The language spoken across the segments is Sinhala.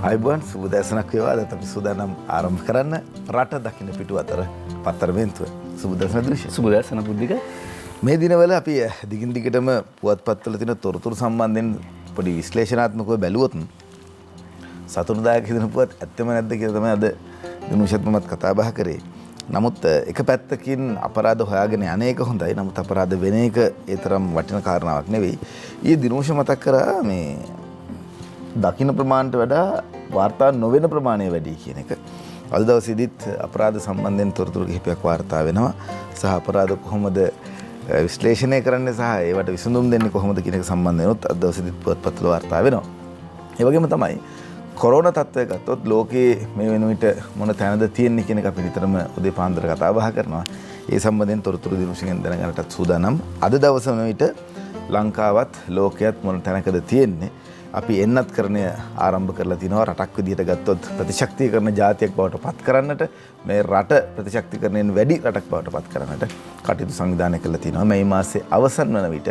අයිබෝන් සුබදැසනක් වේවා. අද අපි සූදානම් ආරම්භ කරන්න රට දකින්න පිටු අතර පත්තර බෙන්තුව. සුබදැසන දෘශ්‍ය. සුබදැසන බුද්ධික. මේ දිනවල අපි දිගින් දිගටම පුවත්පත්වල තියෙන තොරතුරු සම්බන්ධයෙන් පොඩි විශ්ලේෂණාත්මකව බැලුවොත් සතුටුදායක හිතෙන පුවත් ඇත්තම නැද්ද කියලා තමයි අද දිනුෂත් මමත් කතා බහ කරේ. නමුත් එක පැත්තකින් අපරාධ හොයාගෙන අනේක හොඳයි. නමුත් අපරාධ වෙන එක ඒ තරම් වටින කාරණාවක් නෙවෙයි. ඊයේ දිනුෂ මතක් කරා මේ දකින්න ප්‍රමාණයට වඩා වාර්තා නොවන ප්‍රමාණය වැඩි කියන එක. අද දවසේදීත් අපරාධ සම්බන්ධයෙන් තොරතුරු කිහිපයක් වාර්තා වෙනවා. සහ අපරාධ කොහොමද විශ්ලේෂණය කරන්නේ සහ ඒවට විසඳුම් දෙන්නේ කොහොමද කියන එක සම්බන්ධයෙන් අද දවසේදීත් පුවත්පත්වල වාර්තා වෙනවා. ඒ වගේම තමයි කොරෝනා තත්ත්වය ගත්තොත් ලෝකයේ මේ වෙන විට මොන තැනද තියෙන්නේ කියන එක අපි නිතරම උදේ පාන්දර කතා බහ කරනවා. ඒ සම්බන්ධයෙන් තොරතුරු දිනුෂෙන් දැනගන්නටත් සූදානම්. අද දවසේ වෙන විට ලංකාවත් ලෝකයේත් මොන තැනකද තියෙන්නේ අපි එන්නත් කරණය ආරම්භ කරලා තිනවා. රටක් විදිහට ගත්තොත් ප්‍රතිශක්තිකරණ ජාතියක් බවට පත් කරන්නට මේ රට ප්‍රතිශක්තිකරණයෙන් වැඩි රටක් බවට පත් කරන්නට කටයුතු සංවිධානය කරලා තිනවා. මේ මාසේ අවසන් වන විට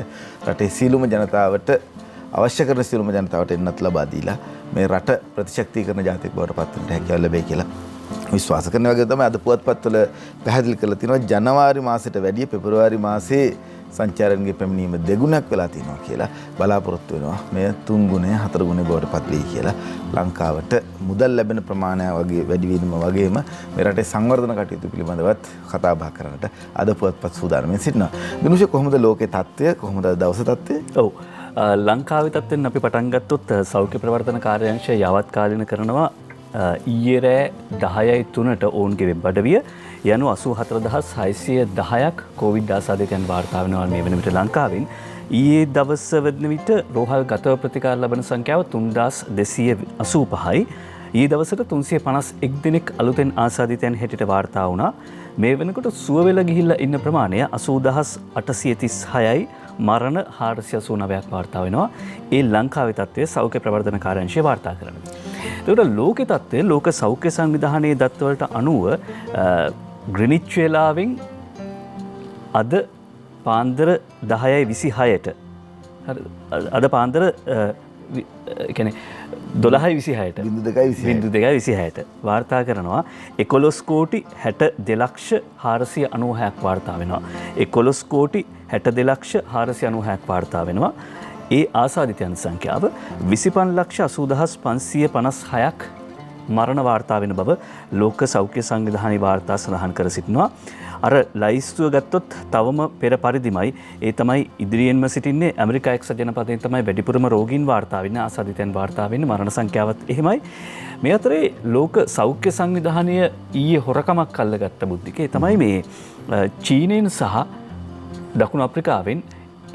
රටේ සියලුම ජනතාවට අවශ්‍ය කරන සියලුම ජනතාවට එන්නත් ලබා දීලා මේ රට ප්‍රතිශක්තිකරණ ජාතියක් බවට පත් වෙන්නට හැකියාව ලැබෙයි කියලා විශ්වාස කරන වගේ තමයි අද පුවත්පත්වල පැහැදිලි කරලා තිනවා. ජනවාරි මාසෙට වැඩිය පෙබරවාරි මාසේ සංචාරකයන්ගේ පැමිණීම දෙගුණයක් වෙලා තියෙනවා කියලා බලාපොරොත්තු වෙනවා. මේ 3 ගුණය 4 ගුණය බවට පත් වෙයි කියලා ලංකාවට මුදල් ලැබෙන ප්‍රමාණය වගේ වැඩි වීම වගේම මේ රටේ සංවර්ධන කටයුතු පිළිබඳවත් කතා බහ කරන්නට අද පුවත්පත් සූදානම්ෙන් සිටිනවා. දිනුෂ කොහොමද ලෝකේ තත්ත්වය? කොහොමද දවසේ තත්ත්වය? ඔව්. ලංකාවේ තත්ත්වෙන් අපි පටන් ගත්තොත් සෞඛ්‍ය ප්‍රවර්තන කාර්යාංශය යවත් කාලීන කරනවා ඊයේ රෑ 10:03ට ඔවුන්ගේ වෙබ් අඩවිය යනු 84610ක් කොවිඩ් ආසාදිතයන් වාර්තා වෙනවා මේ වෙන විට ලංකාවෙන්. ඊයේ දවස වෙන විට රෝහල් ගතව ප්‍රතිකාර ලබන සංඛ්‍යාව 3285යි. ඊයේ දවසට 351 දෙනෙක් අලුතෙන් ආසාදිතයන් හැටියට වාර්තා වුණා. මේ වෙනකොට සුව වෙලා ගිහිල්ලා ඉන්න ප්‍රමාණය 80836යි. මරණ 489ක් වාර්තා වෙනවා. ඒ ලංකාවේ තත්ත්වය සෞඛ්‍ය ප්‍රවර්ධන කාර්යාංශය වාර්තා කරනවා. ඒකට ලෝකේ තත්ත්වය ලෝක සෞඛ්‍ය සංවිධානයේ දත්වලට අනුව ග්‍රීනිච් වේලාවෙන් අද පාන්දර 10:26ට අද පාන්දර කියන්නේ 12:26ට 2:26ට වාර්තා කරනවා 11 කෝටි 62 ලක්ෂ 496ක් වාර්තා වෙනවා. 11 කෝටි 62 ලක්ෂ 496ක් වාර්තා වෙනවා. ඒ ආසාදිතයන් සංඛ්‍යාව 25,80,556ක් මරණ වාර්තා වෙන බව ලෝක සෞඛ්‍ය සංවිධානයේ වාර්තා සඳහන් කර සිටිනවා. අර ලයිස්තුව ගත්තොත් තවම පෙර පරිදිමයි. ඒ තමයි ඉදිරියෙන්ම සිටින්නේ ඇමරිකා එක්සත් ජනපදයෙන් තමයි වැඩිපුරම රෝගීන් වාර්තා වෙන්නේ, ආසාදිතයන් වාර්තා වෙන්නේ, මරණ සංඛ්‍යාවත් එහෙමයි. මේ අතරේ ලෝක සෞඛ්‍ය සංවිධානය ඊයේ හොරකමක් අල්ලගත්ත බුද්ධිකේ තමයි මේ චීනයෙන් සහ දකුණු අප්‍රිකාවෙන්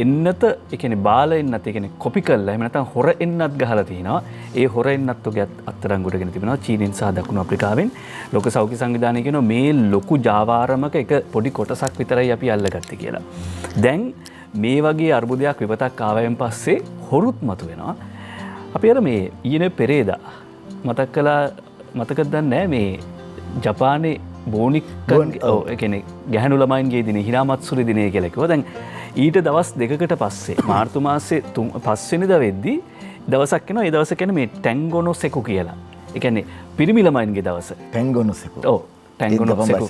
එන්නත ඒ කියන්නේ බාල එන්නත් ඒ කියන්නේ කොපි කරලා එහෙම නැත්නම් හොර එන්නත් ගහලා තිනවා. ඒ හොර එන්නත් ඔගේ අත්තරංගුවටගෙන තිබෙනවා චීනෙන් සහ දකුණු අප්‍රිකාවෙන්. ලෝක සෞඛ්‍ය සංවිධානය කියනවා මේ ලොකු ජාවාරමක එක පොඩි කොටසක් විතරයි අපි අල්ලගත්තේ කියලා. දැන් මේ වගේ අර්බුදයක් විපතක් ආවයන් පස්සේ හොරුත් මතුවෙනවා. අපි අර මේ ඊයේ පෙරේදා මතක් කළා මතකද දන්නේ මේ ජපානයේ බෝනික්කන්ගේ ඒ කියන්නේ ගැහැණු ළමයින්ගේ දිනේ හිරාමත්සුරි දිනේ කියලා කිව්වා. දැන් ඊට දවස් 2කට පස්සේ මාර්තු මාසේ 5 වෙනිදා වෙද්දී දවසක් එනවා. ඒ දවස කියන්නේ මේ ටැන්ගොනොසෙකු කියලා. ඒ කියන්නේ පිරිමි ළමයින්ගේ දවස. ටැන්ගොනොසෙකු. ඔව් ටැන්ගොනොසෙකු.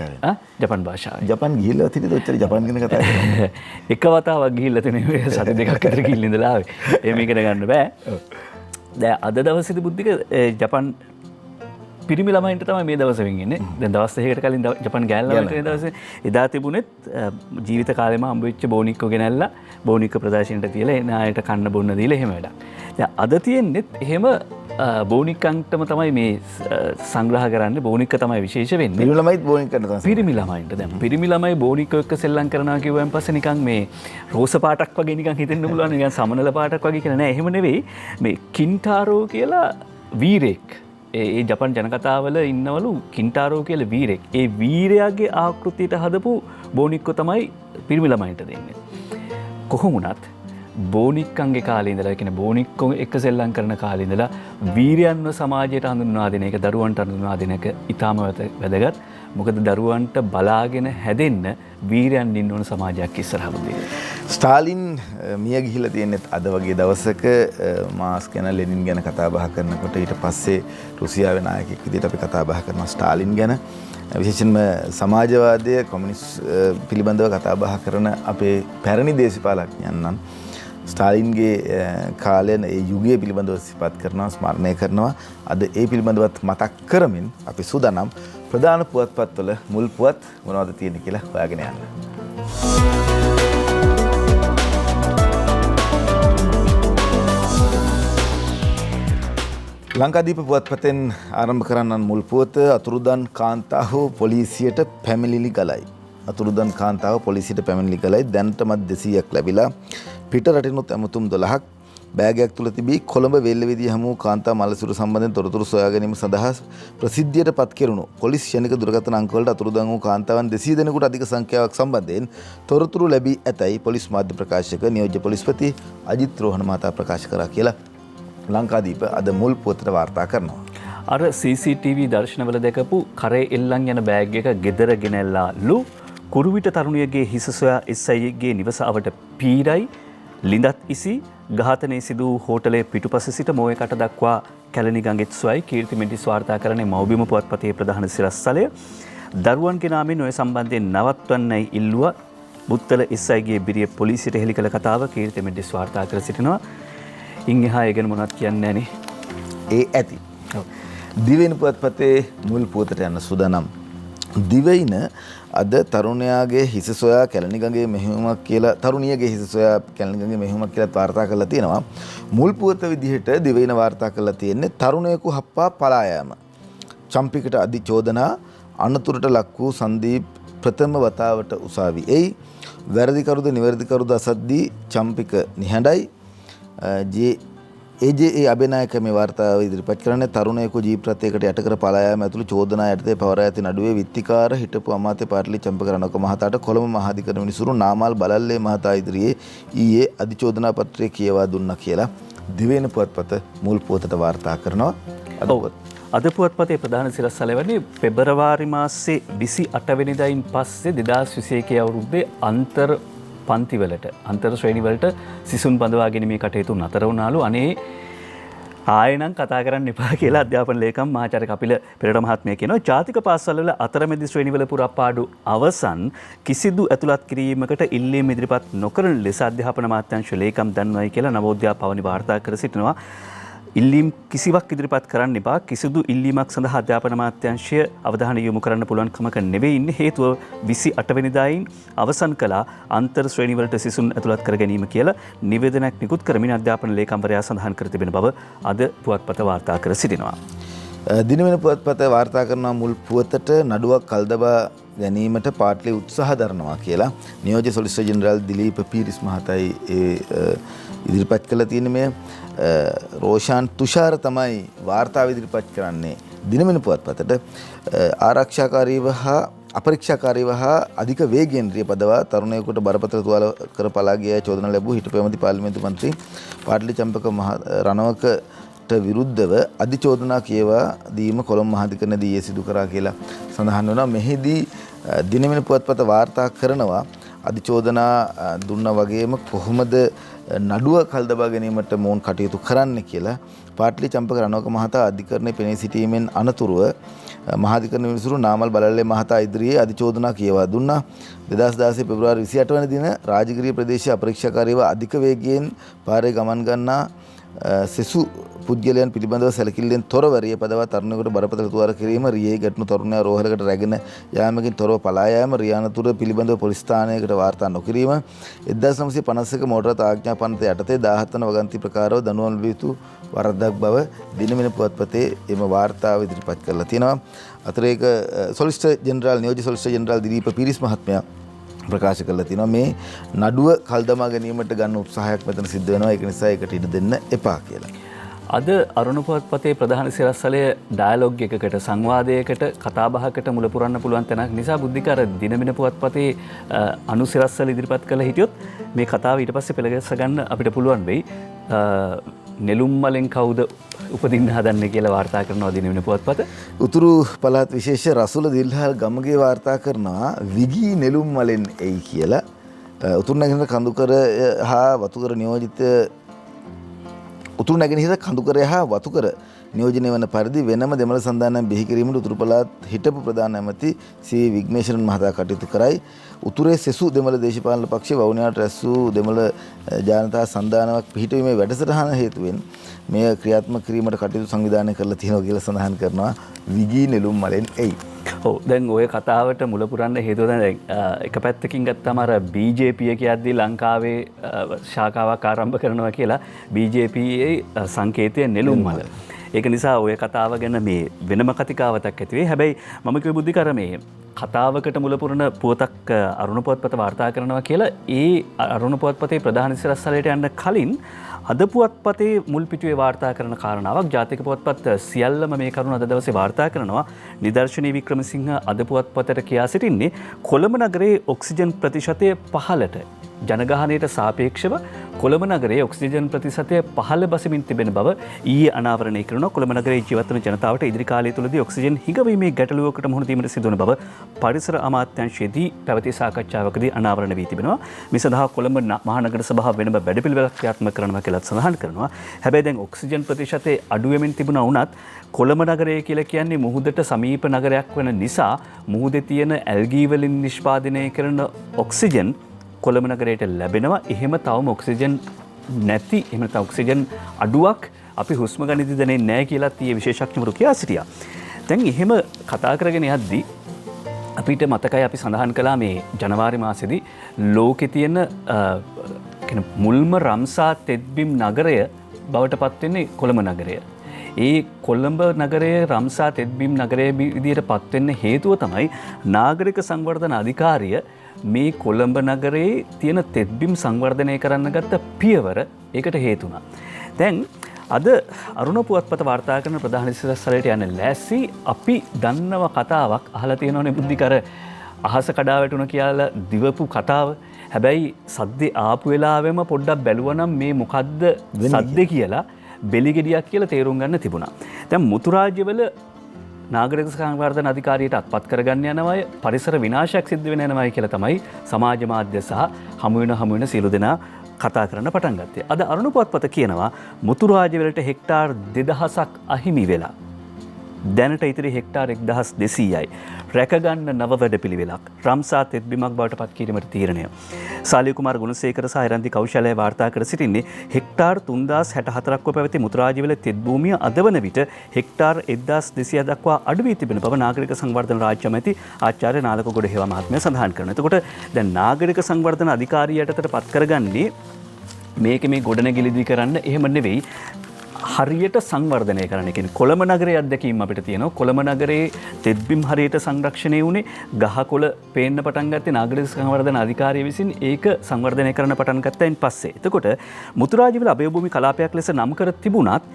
ජපන් භාෂාවෙන්. ජපන් ගිහිල්ලා තියෙනද ඔච්චර ජපන් ගැන කතා කරන්නේ? එක වතාවක් ගිහිල්ලා තියෙන සති දෙකක් විතර ගිහින් ඉඳලා ආවේ. එහෙම ඉගෙන ගන්න බෑ. දැන් අද දවසේදී බුද්ධික ජපන් පිරිමි ළමයින්ට තමයි මේ දවස් වෙන්නේ. දැන් දවස් 2කට කලින් ජපන් ගෑනු ළමයින්ට මේ දවසේ එදා තිබුණෙත් ජීවිත කාලෙම හම්බ වෙච්ච බෝනික්කෝ ගෙනල්ලා බෝනික්ක ප්‍රදර්ශනයට තියලා එන අයට කන්න බොන්න දීලා එහෙම වැඩක්. දැන් අද තියෙන්නේත් එහෙම බෝනික්කන්ටම තමයි මේ සංග්‍රහ කරන්නේ. බෝනික්ක තමයි විශේෂ වෙන්නේ. පිරිමි ළමයිත් බෝනික් කරන තමයි. පිරිමි ළමයින්ට දැන් පිරිමි ළමයි බෝනික්කෝ එක්ක සෙල්ලම් කරනවා කියුවයින් පස්සේ නිකන් මේ රෝස පාටක් වගේ නිකන් හිතෙන්න පුළුවන්. නිකන් සමනල පාටක් වගේ කියලා නෑ. එහෙම නෙවෙයි. මේ කින්ටාරෝ කියලා වීරෙක් ඒ ජපන් ජනකතාවල ඉන්නවලු කින්ටාරෝ කියලා වීරෙක්. ඒ වීරයාගේ ආකෘතියට හදපු බෝනික්කෝ තමයි පිරිමි ළමයින්ට දෙන්නේ. කොහොම වුණත් බෝනික්කන්ගේ කාලේ ඉඳලා කියන බෝනික්කෝ එක්ක සෙල්ලම් කරන කාලේ ඉඳලා වීරයන්ව සමාජයට හඳුන්වා දෙන එක, දරුවන්ට හඳුන්වා දෙන එක ඊටාම වැදගත්. මොකද දරුවන්ට බලාගෙන හැදෙන්න වීරයන් ඉන්න ඕන සමාජයක් ඉස්සරහම දෙන්නේ. ස්ටාලින් මිය ගිහිලා තියෙනෙත් අද වගේ දවසක මාස් ගැන ලෙනින් ගැන කතා බහ කරනකොට ඊට පස්සේ රුසියාවේ නායකයෙක් විදිහට අපි කතා බහ කරනවා ස්ටාලින් ගැන. විශේෂයෙන්ම සමාජවාදය කොමියුනිස්ට් පිළිබඳව කතා බහ කරන අපේ පැරණි දේශපාලඥයන් ස්ටාලින්ගේ කාලයන ඒ යුගය පිළිබඳව සිපත් කරනවා ස්මරණය කරනවා. අද ඒ පිළිබඳවත් මතක් කරමින් අපි සූදානම් ප්‍රධාන පුවත්පත්වල මුල් පුවත් මොනවද තියෙන්නේ කියලා හොයාගෙන යන්න. ලංකාදීප පුවත්පතෙන් ආරම්භ කරන්න මුල් පුවත අතුරුදන් කාන්තාව පොලිසියට පැමිණිලි කළයි. අතුරුදන් කාන්තාව පොලිසියට පැමිණිලි කළයි. දැනටමත් 200ක් ලැබිලා පිට රටිනුත් ඇමතුම් 12ක් බෑගයක් තුල තිබී කොළඹ වෙල්ලවේදී හමු කාන්තා මල්ලසුරු සම්බන්ධයෙන් තොරතුරු සොයා ගැනීම සඳහා ප්‍රසිද්ධියට පත් කෙරුණු පොලිස් ශනික දුරකථන අංකවලට අතුරුදන් වූ කාන්තාවන් 200 දෙනෙකුට අධික සංඛ්‍යාවක් සම්බන්ධයෙන් තොරතුරු ලැබී ඇතැයි පොලිස් මාධ්‍ය ප්‍රකාශක නියෝජ්‍ය පොලිස්පති අජිත් රෝහණ මහතා ප්‍රකාශ කරා කියලා ලංකාදීප අද මුල් පුවතට වාර්තා කරනවා. අර CCTV දර්ශනවල දැකපු කරේ එල්ලන් යන බෑග් එක ගෙදර ගෙනල්ලාලු කුරුවිට තරුණියගේ හිස සොයා SIගේ නිවස අවට පීඩයි ලිඳත් ඉසි ඝාතනයේ සිදු හෝටලයේ පිටුපස සිට මෝයකට දක්වා කැලණි ගඟෙත් සොයයි කීර්ති මෙඩිස් වාර්තා කරන්නේ මව්බිම පුවත්පතේ ප්‍රධාන සිරස්තලය. දරුවන්ගේ නාමයෙන් ඔය සම්බන්ධයෙන් නවත්වන්නයි ඉල්ලුවා බුත්තල SIගේ බිරිය පොලිසියට හෙළි කළ කතාව කීර්ති මෙඩිස් වාර්තා කර සිටිනවා. ඉන් එහා ඒ ගැන මොනවත් කියන්නේ නැහනේ. ඒ ඇති. දිවයින පුවත්පතේ මුල් පුවතට යන සූදානම්. දිවයින අද තරුණයාගේ හිස සොයා කැලණි ගඟේ මෙහෙයුමක් කියලා තරුණියගේ හිස සොයා කැලණි ගඟේ මෙහෙයුමක් කියලා වාර්තා කරලා තියෙනවා. මුල් පුවත විදිහට දිවයින වාර්තා කරලා තියෙන්නේ තරුණයෙකු හප්පා පලා යාම. චම්පිකට අධි චෝදනා අනතුරට ලක් වූ සංදීප් ප්‍රථම වතාවට උසාවි. එයි වැරදිකරුද නිවැරදිකරුද අසද්දී චම්පික නිහඬයි. ඒ අබේනායක මේ වාර්තාව ඉදිරිපත් කරන්නේ තරුණයෙකු ජීප් රථයකට යට කර පලා යාම ඇතුළු චෝදනා යටතේ පවරා ඇති නඩුවේ විත්තිකාර හිටපු අමාත්‍ය පාටලි චම්පක රණක මහතාට කොළඹ මහාධිකරණ විනිසුරු නාමල් බලල්ලේ මහතා ඉදිරියේ ඊයේ අධිචෝදනා පත්‍රය කියවා දුන්නා කියලා දිවයින පුවත්පත මුල් පුවතට වාර්තා කරනවා. අද පුවත්පතේ ප්‍රධාන සිරස්තලය වන්නේ පෙබරවාරි මාසේ 28 වෙනිදායින් පස්සේ 2021 අවුරුද්දේ අන්තර් පන්තිවලට අන්තර් ශ්‍රේණිවලට සිසුන් බඳවා ගැනීමේ කටයුතු නතර වුණාලු. අනේ ආයෙනම් කතා කරන්න එපා කියලා අධ්‍යාපන ලේකම් මහාචාර්ය කපිල පෙරේරා මහත්මයා කියනවා. ජාතික පාසල්වල අතරමැදි ශ්‍රේණිවල පුරපාඩු අවසන් කිසිදු ඇතුළත් කිරීමකට ඉල්ලීම් ඉදිරිපත් නොකරන ලෙස අධ්‍යාපන අමාත්‍යාංශ ලේකම් දන්වයි කියලා නවෝදයා පවනි වාර්තා කර සිටිනවා. ඉල්ලීම් කිසිවක් ඉදිරිපත් කරන්න එපා. කිසිදු ඉල්ලීමක් සඳහා අධ්‍යාපන අමාත්‍යාංශය අවධානය යොමු කරන්න පුළුවන් කමක නෙවෙයි ඉන්නේ. හේතුව 28 වෙනිදායින් අවසන් කළා අන්තර් ශ්‍රේණිවලට සිසුන් ඇතුළත් කර ගැනීම කියලා නිවේදනයක් නිකුත් කරමින් අධ්‍යාපන ලේකම්වරයා සඳහන් කර තිබෙන බව අද පුවත්පත වාර්තා කර සිටිනවා. දිනවෙන පුවත්පත වාර්තා කරන මුල් පුවතට නඩුවක් කල්දබා ගැනීමට පාටලි උත්සාහ දරනවා කියලා නියෝජ්‍ය සොලිසිටර් ජෙනරාල් දිලීප පීරිස් මහතායි ඉදිරිපත් කළ තියෙන මේ රෝෂාන් තුෂාර තමයි වාර්තාව ඉදිරිපත් කරන්නේ දිනවෙන පුවත්පතට. ආරක්ෂාකාරීව හා අපරීක්ෂාකාරීව හා අධික වේගයෙන් රියපදවා තරුණයෙකුට බරපතල තුවාල කර පලා ගිය චෝදනා ලැබූ හිටපු ඇමති පාර්ලිමේන්තු මන්ත්‍රී පාටලි චම්පක රණවකට විරුද්ධව අධිචෝදනා කියවා දීම කොළඹ මහාධිකරණයේදී ඊයේ සිදු කරා කියලා සඳහන් වෙනවා. මෙහිදී දිනවෙන පුවත්පත වාර්තා කරනවා අධිචෝදනා දුන්නා වගේම කොහොමද නඩුව කල්දබා ගැනීමට මොවුන් කටයුතු කරන්න කියලා. පාටලි චම්පක රණවක මහතා අධිකරණයේ පෙනී සිටීමෙන් අනතුරුව මහාධිකරණ විනිසුරු නාමල් බලල්ලේ මහතා ඉදිරියේ අධිචෝදනා කියවා දුන්නා. 2016 පෙබරවාරි 28 වන දින රාජගිරිය ප්‍රදේශයේ අපරීක්ෂාකාරීව අධික වේගයෙන් පාරේ ගමන් ගන්නා සෙසු පුද්ගලයන් පිළිබඳව සැලකිල්ලෙන් තොරව රියපදවා තරුණයෙකුට බරපතල තුවාල කිරීම, රියේ ගැටුණු තරුණයා රෝහලකට රැගෙන යාමකින් තොරව පලා යාම, රියානතුර පිළිබඳව පොලිස් ස්ථානයකට වාර්තා නොකිරීම, 1951 මෝටර රථ ආඥා පනත යටතේ 17 වන වගන්ති ප්‍රකාරව දඬුවම් ලැබිය යුතු වරදක් බව දිනවෙන පුවත්පතේ එම වාර්තාව ඉදිරිපත් කරලා තියෙනවා. අතර ඒක සොලිසිටර් ජෙනරාල් නියෝජ්‍ය සොලිසිටර් ජෙනරාල් දිලීප පීරිස් මහත්මයා ප්‍රකාශ කරලා තියෙනවා මේ නඩුව කල්දමා ගැනීමට ගන්න උත්සාහයක් මෙතන සිද්ධ වෙනවා. ඒක නිසා ඒකට ඉඩ දෙන්න එපා කියලා. අද අරුණ පුවත්පතේ ප්‍රධාන සිරස්තලය ඩයලොග් එකකට සංවාදයකට කතාබහකට මුල පුරන්න පුළුවන් තැනක් නිසා බුද්ධික අර දිනමින පුවත්පතේ අනුසිරස්තල ඉදිරිපත් කළ හිටියොත් මේ කතාව ඊට පස්සේ පෙළගැස්ස ගන්න අපිට පුළුවන් වෙයි. නෙළුම් මලෙන් කවුද උපදින්න හදන්නේ කියලා වාර්තා කරනවා දිනවෙන පුවත්පත. උතුරු පළාත් විශේෂ රසුල දිල්හල් ගමගේ වාර්තා කරනවා විගී නෙළුම් මලෙන් එයි කියලා. උතුරු නැගෙනහිර කඳුකර හා වතුකර නියෝජිත උතුරු නැගෙනහිර කඳුකර හා වතුකර නියෝජනය වන පරිදි වෙනම දෙමළ සන්ධානයක් බිහි කිරීමට උතුරු පළාත් හිටපු ප්‍රධාන ඇමති සී විග්නේෂන් මහතා කටයුතු කරයි. උතුරේ සෙසු දෙමළ දේශපාලන පක්ෂ වවුනියාට රැස් වූ දෙමළ ජනතා සන්ධානයක් පිහිටවීමේ වැඩසටහන හේතුවෙන් මෙය ක්‍රියාත්මක කිරීමට කටයුතු සංවිධානය කරලා තියෙනවා කියලා සඳහන් කරනවා විජී නෙළුම් මලෙන් එයි. ඔව් දැන් ඔය කතාවට මුල පුරන්න හේතුව දැන් එක පැත්තකින් ගත්තම අර BJP කියද්දී ලංකාවේ ශාඛාවක් ආරම්භ කරනවා කියලා BJP සංකේතය නෙළුම් මල. ඒක නිසා ඔය කතාව ගැන මේ වෙනම කතිකාවතක් ඇති වෙයි. හැබැයි මම කිව්ව බුද්ධිකර මේ කතාවකට මුල පුරන පුවතක් අරුණ පුවත්පත වාර්තා කරනවා කියලා ඒ අරුණ පුවත්පතේ ප්‍රධාන සිරස්තලයට යන්න කලින් අද පුවත්පතේ මුල් පිටුවේ වාර්තා කරන කාරණාවක් ජාතික පුවත්පත් සියල්ලම මේ කරුණ අද දවසේ වාර්තා කරනවා. නිදර්ශනී වික්‍රමසිංහ අද පුවත්පතට කියා සිටින්නේ කොළඹ නගරයේ ඔක්සිජන් ප්‍රතිශතය 15ට ජනගහනයට සාපේක්ෂව කොළඹ නගරයේ ඔක්සිජන් ප්‍රතිශතය 15 බසමින් තිබෙන බව ඊයේ අනාවරණය කරනවා. කොළඹ නගරයේ ජීවත් වන ජනතාවට ඉදිරි කාලය තුළදී ඔක්සිජන් හිඟවීමේ ගැටලුවකට මුහුණ දීමට සිදුවන බව පරිසර අමාත්‍යාංශයේදී පැවති සාකච්ඡාවකදී අනාවරණය වී තිබෙනවා. මේ සඳහා කොළඹ මහනගර සභාව වෙනම වැඩපිළිවෙලක් ක්‍රියාත්මක කරනවා කියලා සඳහන් කරනවා. හැබැයි දැන් ඔක්සිජන් ප්‍රතිශතය අඩු වෙමින් තිබුණා වුණත් කොළඹ නගරය කියලා කියන්නේ මුහුදට සමීප නගරයක් වෙන නිසා මුහුදේ තියෙන ඇල්ගී වලින් නිෂ්පාදනය කරන ඔක්සිජන් කොළඹ නගරයට ලැබෙනවා. එහෙම තවම ඔක්සිජන් නැති එහෙම නැත්නම් ඔක්සිජන් අඩුවක් අපි හුස්ම ගනිද්දී දැනෙන්නේ නැහැ කියලා tie විශේෂඥවරු කියා සිටියා. දැන් එහෙම කතා කරගෙන යද්දී අපිට මතකයි අපි සඳහන් කළා මේ ජනවාරි මාසෙදී ලෝකේ තියෙන මුල්ම රම්සා තෙත්බිම් නගරය බවට පත් වෙන්නේ කොළඹ නගරය. ඒ කොළඹ නගරයේ රම්සා තෙත්බිම් නගරය විදියට පත් වෙන්න හේතුව තමයි නාගරික සංවර්ධන අධිකාරිය මේ කොළඹ නගරයේ තියෙන තෙත්බිම් සංවර්ධනය කරන්න ගත්ත පියවර ඒකට හේතු වුණා. දැන් අද අරුණ පුවත්පත වාර්තා කරන ප්‍රධාන සිරස්තලයට යන ලෑස්ති අපි දන්නව කතාවක් අහලා තියෙනවනේ බුද්ධිකර අහස කඩා වැටුණ කියලා දිවපු කතාව. හැබැයි සද්දේ ආපු වෙලාවෙම පොඩ්ඩක් බැලුවනම් මේ මොකද්ද සද්දේ කියලා බෙලිගෙඩියක් කියලා තේරුම් ගන්න තිබුණා. දැන් මුතුරාජ්‍යවල නාගරික සංවර්ධන අධිකාරියට අත්පත් කරගන්න යනවාය පරිසර විනාශයක් සිද්ධ වෙන යනවායි කියලා තමයි සමාජ මාධ්‍ය සහ හමු වෙන සියලු දෙනා කතා කරන්න පටන් ගත්තේ. අද අරුණ පුවත්පත කියනවා මුතුරාජ්‍යවලට හෙක්ටාර් 2000ක් අහිමි වෙලා. දැනට ඉතිරි හෙක්ටාර් 1200යි. රැකගන්න නව වැඩපිළිවෙලක් රම්සා තෙත්බිමක් බවට පත් කිරීමට තීරණය. සාලිය කුමාර ගුණසේකර සහ එරන්දි කෞශලය වාර්තා කර සිටින්නේ හෙක්ටාර් 3064ක්ව පැවති මුතුරාජ්‍යවල තෙත් භූමිය අද වන විට හෙක්ටාර් 1200 දක්වා අඩු වී තිබෙන බව නාගරික සංවර්ධන රාජ්‍ය ඇමති ආචාර්ය නාලක ගොඩහේවා මහත්මයා සඳහන් කරනවා. එතකොට දැන් නාගරික සංවර්ධන අධිකාරියටට පත් කරගන්නේ මේක මේ ගොඩනැගිලිදි කරන්න එහෙම නෙවෙයි හරියට සංවර්ධනය කරන එක. කොළඹ නගරයේ අත්දැකීම් අපිට තියෙනවා. කොළඹ නගරයේ තෙත්බිම් හරියට සංරක්ෂණය වුණේ ගහකොළ පේන්න පටන් ගත්තේ නාගරික සංවර්ධන අධිකාරිය විසින් ඒක සංවර්ධනය කරන්න පටන් ගත්තයින් පස්සේ. එතකොට මුතුරාජ්‍යවල අභය භූමි කලාපයක් ලෙස නම් කර තිබුණත්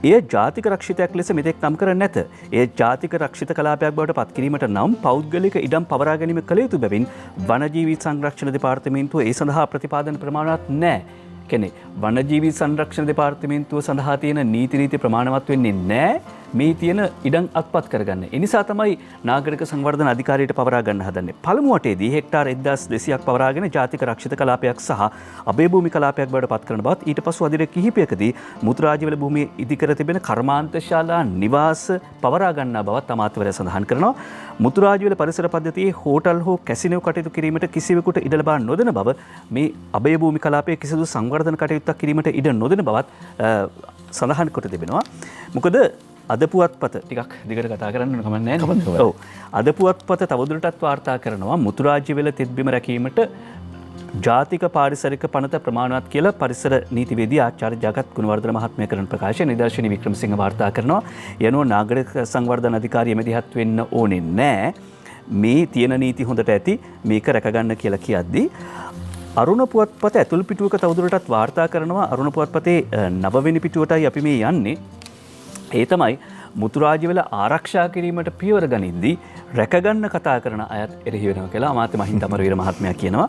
එය ජාතික රක්ෂිතයක් ලෙස මෙතෙක් නම් කර නැත. එය ජාතික රක්ෂිත කලාපයක් බවට පත් කිරීමට නම් පෞද්ගලික ඉඩම් පවරා ගැනීම කළ යුතු බැවින් වනජීවි සංරක්ෂණ දෙපාර්තමේන්තුව ඒ සඳහා ප්‍රතිපාදන ප්‍රමාණවත් නැහැ. කියන්නේ වනජීවි සංරක්ෂණ දෙපාර්තමේන්තුව සඳහා තියෙන නීති ප්‍රමාණවත් වෙන්නේ නැහැ මේ තියෙන ඉඩම් අත්පත් කරගන්න. ඒ නිසා තමයි නාගරික සංවර්ධන අධිකාරියට පවරා ගන්න හදන්නේ. පළමු වටේදී හෙක්ටාර් 1200ක් පවරාගෙන ජාතික රක්ෂිත කලාපයක් සහ අභය භූමි කලාපයක් බවට පත් කරන බවත් ඊට පසු අදින කිහිපයකදී මුතුරාජ්‍යවල භූමියේ ඉදිකර තිබෙන කර්මාන්තශාලා නිවාස පවරා ගන්නා බවත් අමාත්‍යවරයා සඳහන් කරනවා. මුතුරාජ්‍යවල පරිසර පද්ධතියේ හෝටල් හෝ කැසිනෝ කටයුතු කිරීමට කිසිවෙකුට ඉඩ ලබා නොදෙන බව මේ අභය භූමි කලාපයේ කිසිදු සංවර්ධන කටයුත්තක් කිරීමට ඉඩ නොදෙන බවත් සඳහන් කොට තිබෙනවා. මොකද අද පුවත්පත ටිකක් දිගට කතා කරන්න කමන්නේ නැහැ. ඔව්. අද පුවත්පත තවදුරටත් වාර්තා කරනවා මුතුරාජ්‍යවල තෙත්බිම රැකීමට ජාතික පාරිසරික පනත ප්‍රමාණවත් කියලා පරිසර නීතිවේදී ආචාර්ය ජගත් ගුණවර්ධන මහත්මයා කරන ප්‍රකාශය නිදර්ශනී වික්‍රමසිංහ වාර්තා කරනවා. යනෝ නාගරික සංවර්ධන අධිකාරිය මෙදිහත් වෙන්න ඕනේ නැහැ. මේ තියෙන නීති හොඳට ඇති මේක රැකගන්න කියලා කියද්දී අරුණ පුවත්පත ඇතුල් පිටුවක තවදුරටත් වාර්තා කරනවා. අරුණ පුවත්පතේ 9 වෙනි පිටුවටයි අපි මේ යන්නේ. ඒ තමයි මුතුරාජ්‍යවල ආරක්ෂා කිරීමට පියවර ගනිද්දී රැකගන්න කතා කරන අයත් එරෙහි වෙනවා කියලා අමාත්‍ය මහින්ද අමරවීර මහත්මයා කියනවා.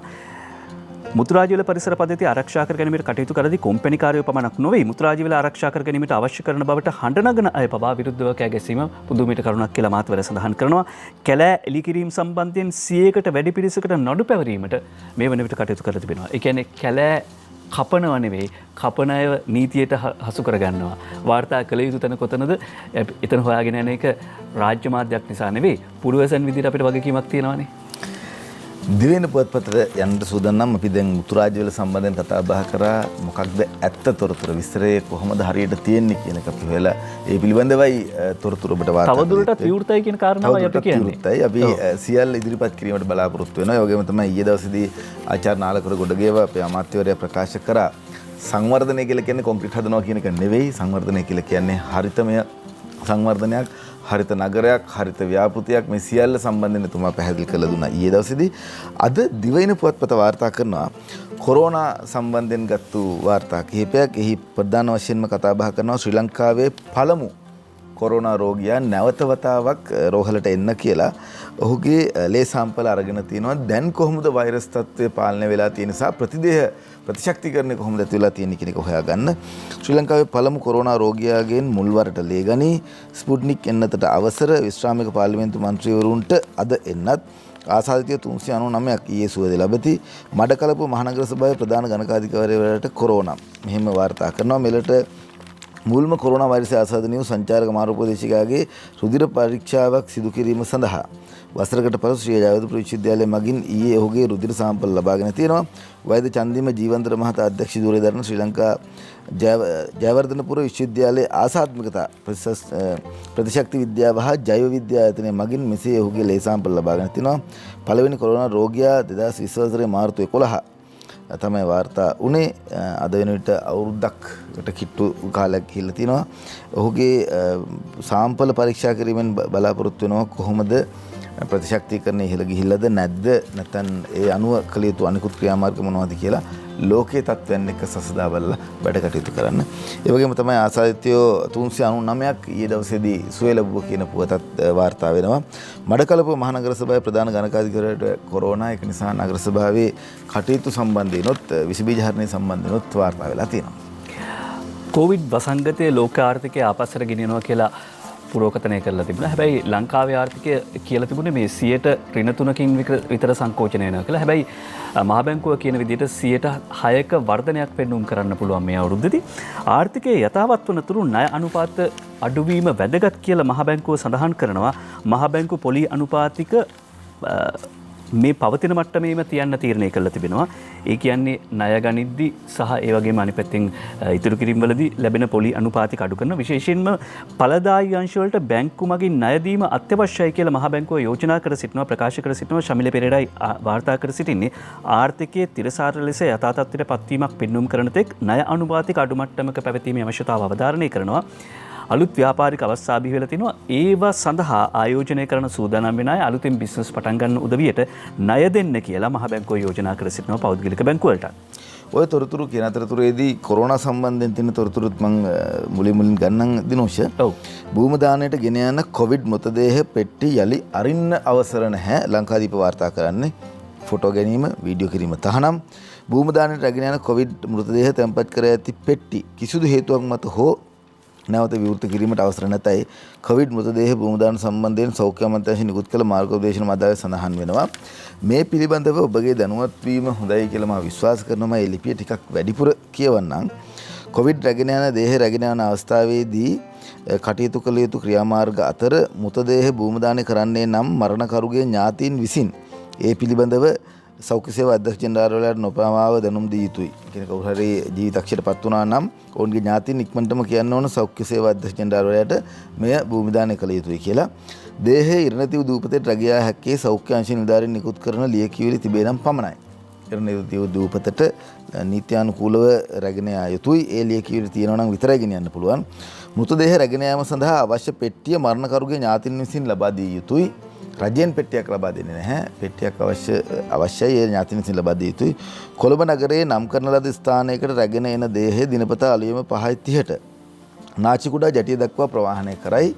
මුතුරාජවිල පරිසර පද්ධතිය ආරක්ෂා කර ගැනීමට කටයුතු කරදී කොම්පැනිකාරයෝ පමණක් නොවේ මුතුරාජවිල ආරක්ෂා කර ගැනීමට අවශ්‍ය කරන බවට හඬ නගන අය පවා විරුද්ධව කෑ ගැසීම පුදුමයට කරුණක් කියලා මාතවර සඳහන් කරනවා. කැලෑ එලිකිරීම සම්බන්ධයෙන් 100කට වැඩි පිරිසකට නඩු පැවරීමට මේ වන විට කටයුතු කර තිබෙනවා. ඒ කියන්නේ කැලෑ කපනව නෙවෙයි කපන අය නීතියට හසු කරගන්නවා. වාර්තා කළ යුතු තැන කොතනද? එතන හොයාගෙන යන එක රාජ්‍ය මාධ්‍යයක් නිසා නෙවෙයි. පුරවැසන් විදිහට අපිට වගකීමක් තියෙනවානේ. දිවෙන පුවත්පතට යන්න සූදානම්. අපි දැන් මුතුරාජවිල සම්බන්ධයෙන් කතා බහ කරා. මොකක්ද ඇත්ත තොරතුර විස්තරය කොහොමද හරියට තියෙන්නේ කියන එක අපි හොයලා ඒ පිළිබඳවයි තොරතුරු ඔබට වාර්තා තවදුරටත් විවෘතයි කියන කාරණාවයි අපි කියන්නේ. අපි සියල්ල ඉදිරිපත් කිරීමට බලාපොරොත්තු වෙනවා. ඒ වගේම තමයි ඊයේ දවසේදී ආචාර්ය නාලකර ගොඩගේව අපේ අමාත්‍යවරයා ප්‍රකාශ කරා සංවර්ධනය කියලා කියන්නේ කොන්ක්‍රීට් හදනවා කියන එක නෙවෙයි. සංවර්ධනය කියලා කියන්නේ හරිතමය සංවර්ධනයක්, හරිත නගරයක්, හරිත ව්‍යාපෘතියක්, මේ සියල්ල සම්බන්ධයෙන් එතුමා පැහැදිලි කළ දුන්නා ඊයේ දවසේදී. අද දිවයින පුවත්පත වාර්තා කරනවා කොරෝනා සම්බන්ධයෙන් ගත්තු වාර්තා කිහිපයක්. එහි ප්‍රධාන වශයෙන්ම කතා බහ කරනවා ශ්‍රී ලංකාවේ පළමු කොරෝනා රෝගියා නැවත වතාවක් රෝහලට එන්න කියලා. ඔහුගේ ලේ සාම්පල අරගෙන තිනවා. දැන් කොහොමද වෛරස් තත්ත්වය පාලනය වෙලා තියෙන නිසා ප්‍රතිදේහ ප්‍රතිශක්තිකරණය කොහොමද ඇති වෙලා තියෙන්නේ කියන එක හොයාගන්න. ශ්‍රී ලංකාවේ පළමු කොරෝනා රෝගියාගෙන් මුල්වරට ලේ ගනී. ස්පුට්නික් එන්නතට අවසර. විශ්‍රාමික පාර්ලිමේන්තු මන්ත්‍රීවරුන්ට අද එන්නත්. ආසාදිතය 399ක් ඊයේ සුවද ලැබති. මඩකලපුව මහනගර සභාවේ ප්‍රධාන ගණකාධිකාරිවරයාට කොරෝනා. මෙහෙම වාර්තා කරනවා. මෙලට මුල්ම කොරෝනා වෛරසය ආසාදනය වූ සංචාරක මාර්ගෝපදේශකයාගේ රුධිර පරීක්ෂාවක් සිදු කිරීම සඳහා වසරකට පසු ශ්‍රී ජයවර්ධනපුර විශ්වවිද්‍යාලය මගින් ඊයේ ඔහුගේ රුධිර සාම්පල් ලබාගෙන තියෙනවා. වෛද්‍ය චන්දිම ජීවන්තර මහතා අධ්‍යක්ෂ ධූරය දරන ශ්‍රී ලංකා ජයවර්ධනපුර විශ්වවිද්‍යාලයේ ආසාත්මිකතා ප්‍රතිශක්ති විද්‍යාව හා ජෛව විද්‍යා ආයතනය මගින් මෙසේ ඔහුගේ ලේ සාම්පල් ලබාගෙන තිනවා. පළවෙනි කොරෝනා රෝගියා 2020 වසරේ මාර්තු 11 තමයි වාර්තා උනේ. අද වෙන විට අවුරුද්දකට කිට්ටු කාලයක් ගිහිල්ලා තිනවා. ඔහුගේ සාම්පල පරීක්ෂා කිරීමෙන් බලාපොරොත්තු වෙනවා කොහොමද ප්‍රතිශක්තිකරණය ඉහළ ගිහිල්ලාද නැද්ද, නැත්නම් ඒ අනුව කළ යුතු අනිකුත් ක්‍රියාමාර්ග මොනවද කියලා ලෝකයේ තත්ත්වයන් එක්ක සසදා බලලා වැඩ කටයුතු කරන්න. ඒ වගේම තමයි ආසාදිතයෝ 399ක් ඊයේ දවසේදී සුවය ලැබුවා කියන පුවතත් වාර්තා වෙනවා. මඩකලපුව මහනගර සභාවේ ප්‍රධාන ගණකාධිකාරියට කොරෝනා, ඒක නිසා නගර සභාවේ කටයුතු සම්බන්ධීනොත් විස බීජ හරණය සම්බන්ධීනොත් වාර්තා වෙලා තියෙනවා. කොවිඩ් වසංගතයේ ලෝක ආර්ථිකය ආපස්සට ගෙනියනවා කියලා පුරෝකතනය කරලා තිබුණා. හැබැයි ලංකාවේ ආර්ථිකය කියලා තිබුණේ මේ 3%කින් විතර සංකෝචනය වෙනවා කියලා. හැබැයි මහ බැංකුව කියන විදිහට 6%ක වර්ධනයක් පෙන්වුම් කරන්න පුළුවන් මේ අවුරුද්දේදී. ආර්ථිකයේ යථාවත් වනතුරු ණය අනුපාත අඩුවීම වැදගත් කියලා මහ බැංකුව සඳහන් කරනවා. මහ බැංකුව පොලි අනුපාතික මේ පවතින මට්ටමේම තියන්න තීරණය කළා තිබෙනවා. ඒ කියන්නේ ණය ගනිද්දි සහ ඒ වගේම අනිත් පැත්තෙන් ඉතුරු කිරීම වලදී ලැබෙන පොලි අනුපාතික අඩු කරන විශේෂයෙන්ම ඵලදායී අංශ වලට බැංකු මගින් ණය දීම අත්‍යවශ්‍යයි කියලා මහ බැංකුව යෝජනා කර සිටිනවා, ප්‍රකාශ කර සිටිනවා. ශමිල පෙරේරායි වාර්තා කර සිටින්නේ ආර්ථිකයේ තිරසාර ලෙස යථා තත්ත්වයට පත්වීමක් පෙන්වුම් කරන තෙක් ණය අනුපාතික අඩු මට්ටමක පැවතීමේ අවශ්‍යතාව අවධාරණය කරනවා. අලුත් ව්‍යාපාරික අවස්ථා බිහි වෙලා තිනවා. ඒවා සඳහා ආයෝජනය කරන සූදානම් වෙන අය අලුතෙන් බිස්නස් පටන් ගන්න උදවියට ණය දෙන්න කියලා මහ බැංකුව යෝජනා කර සිටිනවා පෞද්ගලික බැංකු වලට. ඔය තොරතුරු කියන අතරතුරේදී කොරෝනා සම්බන්ධයෙන් තියෙන තොරතුරුත් මම මුලින් ගන්නම් දිනෝෂ. ඔව්. භූම දාණයට ගෙන යන කොවිඩ් මృతදේහ පෙට්ටි යලි අරින්න අවසර නැහැ. ලංකාදීප වාර්තා කරන්නේ ෆොටෝ ගැනීම, වීඩියෝ කිරීම තහනම්. භූම දාණයට රැගෙන යන කොවිඩ් මృతදේහ තැන්පත් කර ඇති පෙට්ටි කිසිදු හේතුවක් මත හෝ නැවත විවෘත කිරීමට අවසර නැතයි කොවිඩ් මృతදේහ භූමදාන සම්බන්ධයෙන් සෞඛ්‍ය අමාත්‍යාංශය නිකුත් කළ මාර්ගෝපදේශන මදාවේ සඳහන් වෙනවා. මේ පිළිබඳව ඔබගේ දැනුවත් වීම හොඳයි කියලා මම විශ්වාස කරනවා. මේ ලිපිය ටිකක් වැඩිපුර කියවන්නම්. කොවිඩ් රැගෙන යන දේහ රැගෙන යන අවස්ථාවේදී කටයුතු කළ යුතු ක්‍රියාමාර්ග අතර මృతදේහ භූමදානය කරන්නේ නම් මරණකරුගේ ඥාතීන් විසින් ඒ පිළිබඳව සෞඛ්‍ය සේවා අධ්‍යක්ෂ ජෙනරාල්වරයාට නොපමාව දැනුම් දිය යුතුයි. කියන කවුරු හරි ජීවිතක්ෂයට පත් වුණා නම් ඔවුන්ගේ ඥාතීන් ඉක්මනටම කියන්න ඕන සෞඛ්‍ය සේවා අධ්‍යක්ෂ ජෙනරාල්වරයාට මෙය භූමිදානය කළ යුතුයි කියලා. දේහයේ ඉරණතිව් දූපතට රැගියා හැක්කේ සෞඛ්‍ය අංශ නිලධාරීන් නිකුත් කරන ලියකියවිලි තිබේ නම් පමණයි. ඉරණතිව් දූපතට නීත්‍යානුකූලව රැගෙන යා යුතුයි. ඒ ලියකියවිලි තියෙනවා නම් විතරයි ගෙනියන්න පුළුවන්. මృతදේහ රැගෙන යාම සඳහා අවශ්‍ය පෙට්ටිය මරණකරුගේ ඥාතීන් විසින් ලබා දිය යුතුයි. රජයෙන් පෙට්ටියක් ලබා දෙන්නේ නැහැ. පෙට්ටියක් අවශ්‍යයි. ඒ ඥාතීන් විසින් ලබා දිය යුතුයි. කොළඹ නගරයේ නම් කරන ලද ස්ථානයකට රැගෙන එන දේහය දිනපතා අලුයම 5:30ට නාචිකුඩා ජැටිය දක්වා ප්‍රවාහනය කරයි.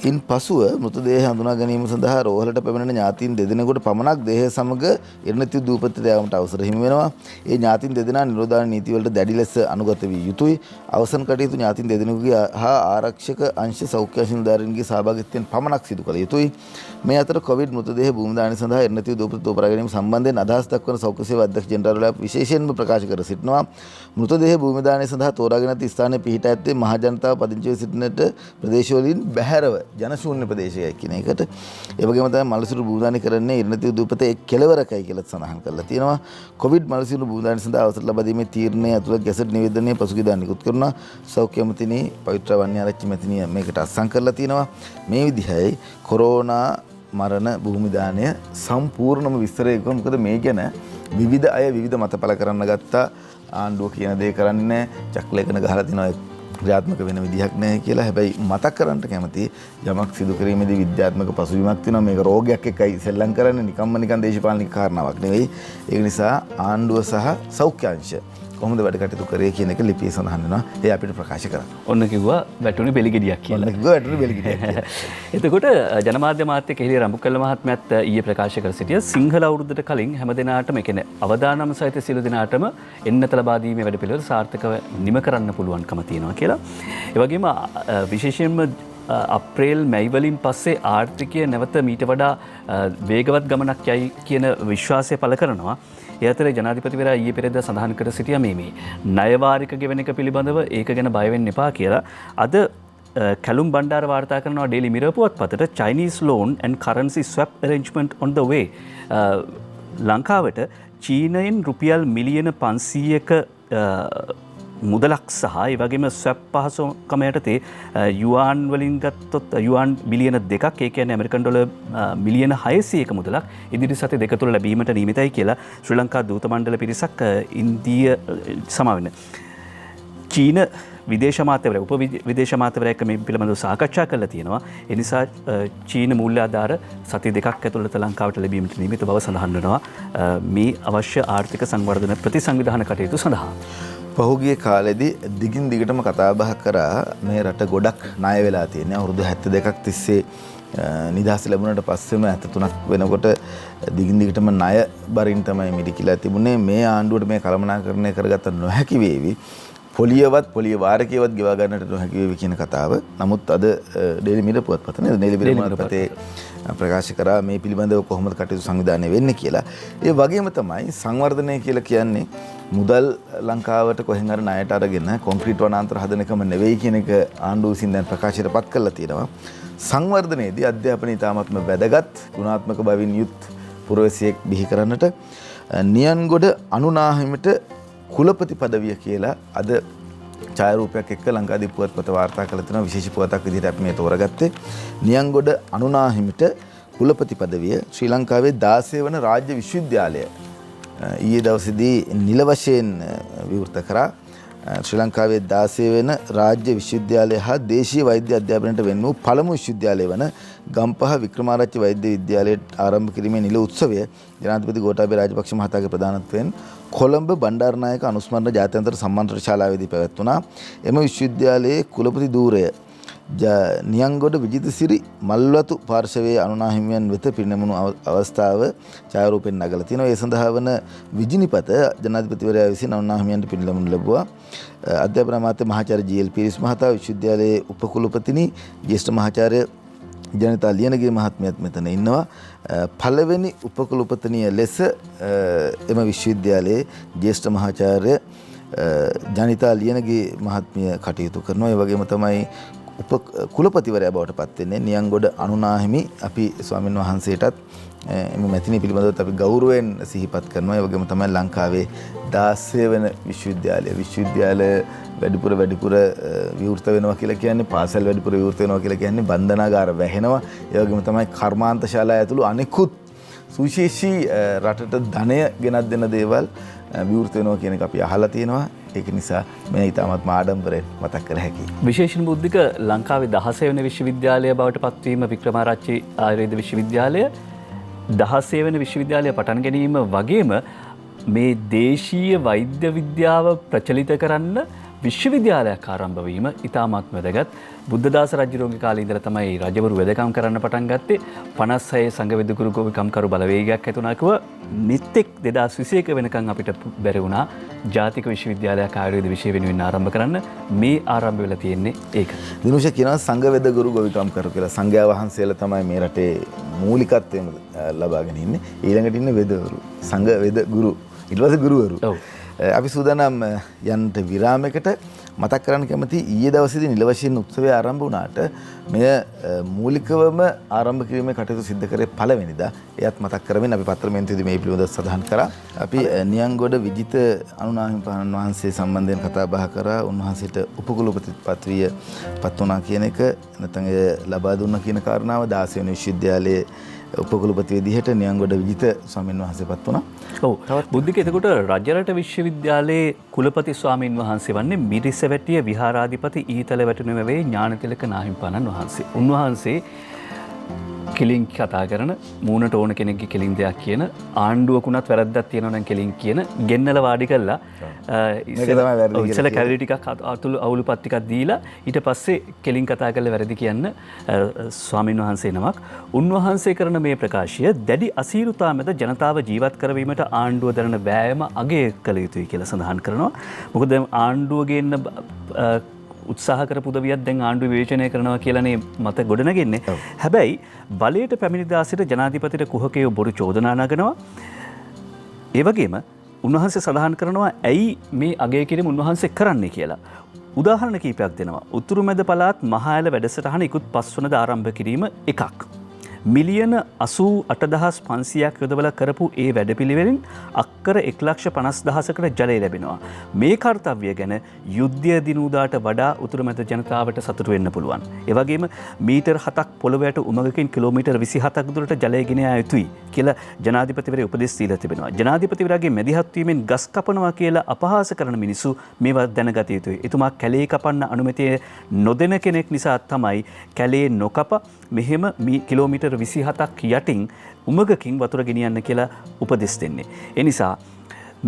ඉන් පසුව මෘතදේහ හඳුනා ගැනීම සඳහා රෝහලට පැමිණෙන ඥාතීන් දෙදෙනෙකුට පමණක් දේහය සමග එරණතිව් දූපතට යාමට අවසර හිමි වෙනවා. ඒ ඥාතීන් දෙදෙනා නිරෝධායන නීතිවලට දැඩි ලෙස අනුගත විය යුතුයි. අවසන් කටයුතු ඥාතීන් දෙදෙනෙකුගේ හා ආරක්ෂක අංශ සෞඛ්‍ය අංශ නිලධාරීන්ගේ සහභාගීත්වයෙන් පමණක් සිදු කළ යුතුයි. මේ අතර කොවිඩ් මෘතදේහ භූමිදානය සඳහා එරණතිව් දූපත තෝපරා ගැනීම සම්බන්ධයෙන් අදහස් දක්වන සෞඛ්‍ය සේවා අධ්‍යක්ෂ ජෙනරාල් විශේෂයෙන්ම ප්‍රකාශ කර සිටිනවා. මෘතදේහ භූමිදානය සඳහා තෝරාගෙන ඇති ස්ථානයේ පිහිටා ඇත්තේ මහ ජනතාව පදිංචි වී සිටිනට ප්‍රදේශවලින් බැහැරව ජනශූන්‍ය ප්‍රදේශයයි කියන එකට. ඒ වගේම තමයි මලසිරු භූදානය කරන්නේ ඉරණතිව් දූපතේ කෙළවරකයි කියලා සඳහන් කරලා තියෙනවා. කොවිඩ් මලසිරු භූදානය සඳහා අවසර ලබා දීමේ තීරණය ඇතුළත් ගැසට් නිවේදනයේ පසුගියදා නිකුත් කරනවා. සෞඛ්‍ය අමාත්‍යනි පවිත්‍ර වන්‍යාරච්චි මැතිණිය මේකට අත්සන් කරලා තියෙනවා. මේ විදිහයි කොරෝනා මරණ භූමිදානය සම්පූර්ණම විස්තරය කිව්වා. මොකද මේ ගැන විවිධ අය විවිධ මත පළ කරන්න ගත්තා. ආණ්ඩුව කියන දේ කරන්නේ චක්ලේඛන ගහලා තිනවා ක්‍රියාත්මක වෙන විදිහක් නැහැ කියලා. හැබැයි මතක් කරන්න කැමති යමක් සිදු කිරීමේදී විද්‍යාත්මක පසුබිමක් තියෙනවා. මේක රෝගයක් එක්කයි සෙල්ලම් කරන්නේ, නිකන් දේශපාලනික කාරණාවක් නෙවෙයි. ඒ නිසා ආණ්ඩුව සහ සෞඛ්‍ය අංශ කොහොමද වැඩ කටයුතු කරේ කියන එක ලිපියේ සඳහන් වෙනවා. ඒ අපිට ප්‍රකාශ කරන්න. ඔන්න කිව්වා වැටුනේ බෙලිගෙඩියක් කියලා. ඔන්න කිව්වා වැටුනේ බෙලිගෙඩියක් කියලා. එතකොට ජනමාධ්‍ය මාත්‍ය කෙහෙලි රඹුකැල්ල මහත්මයාත් ඊයේ ප්‍රකාශ කර සිටිය සිංහල අවුරුද්දට කලින් හැම දිනාටම කියන්නේ අවදානම් සහිත සියලු දිනාටම එන්නත ලබා දීමේ වැඩපිළිවෙල සාර්ථකව නිම කරන්න පුළුවන්කම තියෙනවා කියලා. ඒ වගේම විශේෂයෙන්ම අප්‍රේල් මැයි වලින් පස්සේ ආර්ථිකය නැවත මීට වඩා වේගවත් ගමනක් යයි කියන විශ්වාසය පළ කරනවා. ඒ අතරේ ජනාධිපතිවරයා ඊයේ පෙරේදා සඳහන් කර සිටියා මේ ණයවාරික ගෙවන එක පිළිබඳව ඒක ගැන බය වෙන්න එපා කියලා. අද කැලුම් බණ්ඩාර වාර්තා කරනවා ඩේලි මිරර් පුවත්පතට Chinese loan and currency swap arrangement on the way. ලංකාවට චීනයෙන් රුපියල් මිලියන 500ක මුදලක් සහ ඒ වගේම ස්වැප් පහසුකම යටතේ යුවාන් වලින් ගත්තොත් යුවාන් බිලියන 2ක් ඒ කියන්නේ ඇමරිකන් ඩොලර් මිලියන 600ක මුදලක් ඉදිරි සති දෙක තුළ ලැබීමට නියමිතයි කියලා ශ්‍රී ලංකා දූත මණ්ඩල පිරිසක් ඉන්දිය සමාවෙන්න චීන විදේශ අමාත්‍යවරයා උප විදේශ අමාත්‍යවරයා එක්ක මේ පිළිබඳව සාකච්ඡා කරලා තියෙනවා. ඒ නිසා චීන මූල්‍ය ආධාර සති දෙකක් ඇතුළත ලංකාවට ලැබීමට නියමිත බව සඳහන් වෙනවා මේ අවශ්‍ය ආර්ථික සංවර්ධන ප්‍රතිසංවිධාන කටයුතු සඳහා. පහුගිය කාලෙදී දිගින් දිගටම කතා බහ කරා මේ රට ගොඩක් ණය වෙලා තියෙනවා. අවුරුදු 72ක් තිස්සේ නිදහස ලැබුණාට පස්සෙම 73ක් වෙනකොට දිගින් දිගටම ණය බරින් තමයි මිදිකිලා තිබුණේ. මේ ආණ්ඩුවට මේ කළමනාකරණය කරගත්ත නොහැකි වේවි. පොලිය වාරකයවත් ගෙවා ගන්නට නොහැකි වේවි කියන කතාව. නමුත් අද ඩේලි මිරර් පුවත්පත නේද ඩේලි මිරර් පුවත්පතේ ප්‍රකාශ කරා මේ පිළිබඳව කොහොමද කටයුතු සංවිධානය වෙන්නේ කියලා. ඒ වගේම තමයි සංවර්ධනය කියලා කියන්නේ මුදල් ලංකාවට කොහෙන් හරි ණයට අරගෙන කොන්ක්‍රීට් වනාන්තර හදන එකම නෙවෙයි කියන එක ආණ්ඩුව විසින් දැන් ප්‍රකාශයටපත් කරලා තියෙනවා. සංවර්ධනයේදී අධ්‍යාපනය ඉතාමත්ම වැදගත් ගුණාත්මක බවින් යුත් පුරවැසියෙක් බිහි කරන්නට නියන්ගොඩ අනුනාහිමිට කුලපති පදවිය කියලා අද ඡායාරූපයක් එක්ක ලංකාදීප පුවත්පත වාර්තා කළ තියෙනවා. විශේෂ පුවතක් විදිහට අපි මේ තෝරගත්තේ නියන්ගොඩ අනුනාහිමිට කුලපති පදවිය ශ්‍රී ලංකාවේ 16 වන රාජ්‍ය විශ්වවිද්‍යාලය ඊයේ දවසේදී නිල වශයෙන් විවෘත කරා. ශ්‍රී ලංකාවේ 16 වෙන රාජ්‍ය විශ්වවිද්‍යාලය හා දේශීය වෛද්‍ය අධ්‍යාපනයට වෙන් වූ පළමු විශ්වවිද්‍යාලය වන ගම්පහ වික්‍රමාරච්චි වෛද්‍ය විද්‍යාලයට ආරම්භ කිරීමේ නිල උත්සවය ජනාධිපති ගෝඨාභය රාජපක්ෂ මහතාගේ ප්‍රධානත්වයෙන් කොළඹ බණ්ඩාරනායක අනුස්මරණ ජාත්‍යන්තර සම්මන්ත්‍රණ ශාලාවේදී පැවැත්වුණා. එම විශ්වවිද්‍යාලයේ කුලපති ධූරය නියන්ගොඩ විජිතසිරි මල්වතු පාර්ශවයේ අනුනාහිමියන් වෙත පිරිනැමුණු අවස්ථාව ඡායාරූපෙන් නගලා තියෙනවා. ඒ සඳහා වන විජිනිපත ජනාධිපතිවරයා විසින් අනුනාහිමියන්ට පිරිනැමුණු ලැබුවා. අධ්‍යාපන අමාත්‍ය මහාචාර්ය ජී.එල්. පීරිස් මහතා, විශ්වවිද්‍යාලයේ උපකුලපතිනි ජ්‍යෙෂ්ඨ මහාචාර්ය ජනිතා ලියනගේ මහත්මියත් මෙතන ඉන්නවා. පළවෙනි උපකුලපතිනිය ලෙස එම විශ්වවිද්‍යාලයේ ජ්‍යෙෂ්ඨ මහාචාර්ය ජනිතා ලියනගේ මහත්මිය කටයුතු කරනවා. ඒ වගේම තමයි කුලපතිවරයා බවට පත් වෙන්නේ නියන්ගොඩ අනුනාහිමි. අපි ස්වාමීන් වහන්සේටත් එම මැතිණිය පිළිබඳව අපි ගෞරවයෙන් සිහිපත් කරනවා. ඒ වගේම තමයි ලංකාවේ 16 වෙන විශ්වවිද්‍යාල වැඩිපුර විවෘත වෙනවා කියලා කියන්නේ, පාසල් වැඩිපුර විවෘත වෙනවා කියලා කියන්නේ බන්ධනාගාර වැහෙනවා. ඒ වගේම තමයි කර්මාන්ත ශාලා ඇතුළු අනෙකුත් සුවිශේෂී රටට ධනය ගෙනත් දෙන දේවල් විවෘත වෙනවා කියන එක අපි අහලා තියෙනවා. ඒක නිසා මේ ඉතාමත්ම ආඩම්බරයෙන් මතක් කර හැකියි. විශේෂණ බුද්ධික ලංකාවේ 16 වෙනි විශ්වවිද්‍යාලය බවට පත්වීම වික්‍රමාරච්චි ආයුර්වේද විශ්වවිද්‍යාලය 16 වෙනි විශ්වවිද්‍යාලය පටන් ගැනීම වගේම මේ දේශීය වෛද්‍ය විද්‍යාව ප්‍රචලිත කරන්න විශ්වවිද්‍යාලයක් ආරම්භ වීම ඉතාමත් වැදගත්. බුද්ධදාස රජුගේ කාලේ ඉඳලා තමයි රජවරු වෙදකම් කරන්න පටන් ගත්තේ. 56 සංඝවෙදගුරු ගොවිකම්කරු බලවේගයක් ඇතුණා කිව්ව මෙතෙක් 2021 වෙනකන් අපිට බැරි වුණා ජාතික විශ්වවිද්‍යාලයක් ආයුර්වේද විෂය වෙනුවෙන් ආරම්භ කරන්න. මේ ආරම්භ වෙලා තියෙන්නේ ඒක. දිනුෂ කියනවා සංඝවෙදගුරු ගොවිකම්කරු කියලා. සංඝයා වහන්සේලා තමයි මේ රටේ මූලිකත්වයම ලබාගෙන ඉන්නේ. ඊළඟට ඉන්නේ වෙදවරු. සංඝවෙදගුරු ඊට පස්සේ ගුරුවරු. අපි සූදානම් යන්නට විරාමයකට. මතක් කරන්න කැමති ඊයේ දවසේදී නිල වශයෙන් උත්සවය ආරම්භ වුණාට මෙය මූලිකවම ආරම්භ කිරීමේ කටයුතු සිදු කරේ පළවෙනිදා. එයත් මතක් කරමින් අපි පත්‍රමේන්තුවේදී මේ පිළිබඳව සඳහන් කරා. අපි නියංගොඩ විජිත අනුනාහිමිපාණන් වහන්සේ සම්බන්ධයෙන් කතා බහ කරා. උන්වහන්සේට උපකුලපති පත්විය පත් වුණා කියන එක නැත්නම් එය ලබා දුන්නා කියන කාරණාව 16 වෙනි විශ්වවිද්‍යාලයේ උපකුලපති විදිහට නියංගොඩ විජිත ස්වාමීන් වහන්සේ පත් වුණා. ඔව්. බුද්ධික එතකොට රජරට විශ්වවිද්‍යාලයේ කුලපති ස්වාමීන් වහන්සේ වන්නේ මිරිසවැටිය විහාරාධිපති ඊතල වැටුණුවේ ඥානතිලක නාහිමිපාණන් වහන්සේ. උන්වහන්සේ කෙලින් කතා කරන මූණට ඕන කෙනෙක්ගේ කෙලින් දෙයක් කියන ආණ්ඩුවකුණත් වැරද්දක් තියෙනවා නම් කෙලින් කියන ගෙන්නලා වාඩි කළා ඉස්සෙල්ලා කැලරි ටිකක් අවුලුපත් ටිකක් දීලා ඊට පස්සේ කෙලින් කතා කරලා වැරදි කියන්න ස්වාමීන් වහන්සේ නමක්. උන්වහන්සේ කරන මේ ප්‍රකාශය දැඩි අසීරුතා මැද ජනතාව ජීවත් කරවීමට ආණ්ඩුව දරන වෑයම අගය කළ යුතුයි කියලා සඳහන් කරනවා. මොකද ආණ්ඩුව ගේන්න උත්සාහ කරපු උදවියක් දැන් ආණ්ඩුව විවේචනය කරනවා කියලානේ මත ගොඩනගන්නේ. හැබැයි බලයට පැමිණි දාසිට ජනාධිපතිට කුහකයෝ බොරු චෝදනා නගනවා. ඒ වගේම උන්වහන්සේ සඳහන් කරනවා ඇයි මේ අගය කිරීම උන්වහන්සේ කරන්නේ කියලා. උදාහරණ කීපයක් දෙනවා. උතුරු මැද පළාත් මහඇල වැඩසටහන ඉක්ුත් 5 වනදා ආරම්භ කිරීම එකක්. මිලියන 88,500ක් යොදවලා කරපු ඒ වැඩපිළිවෙලින් අක්කර 1,50,000කට ජලය ලැබෙනවා. මේ කාර්යය ගැන යුද්ධය දිනුදාට වඩා උතුරු මැද ජනතාවට සතුටු වෙන්න පුළුවන්. ඒ වගේම මීටර් 7ක් පොළොවට උමගකින් කිලෝමීටර් 27ක් දුරට ජලය ගෙන යා යුතුයි කියලා ජනාධිපතිවරයා උපදෙස් දීලා තිබෙනවා. ජනාධිපතිවරයාගේ මැදිහත් වීමෙන් ගස් කපනවා කියලා අපහාස කරන මිනිස්සු මේවා දැනගත යුතුයි. එතුමා කැලේ කපන්න අනුමැතිය නොදෙන කෙනෙක් නිසා තමයි කැලේ නොකප මෙහෙම කිලෝමීටර් 27ක් යටින් උමගකින් වතුර ගෙනියන්න කියලා උපදෙස් දෙන්නේ. ඒ නිසා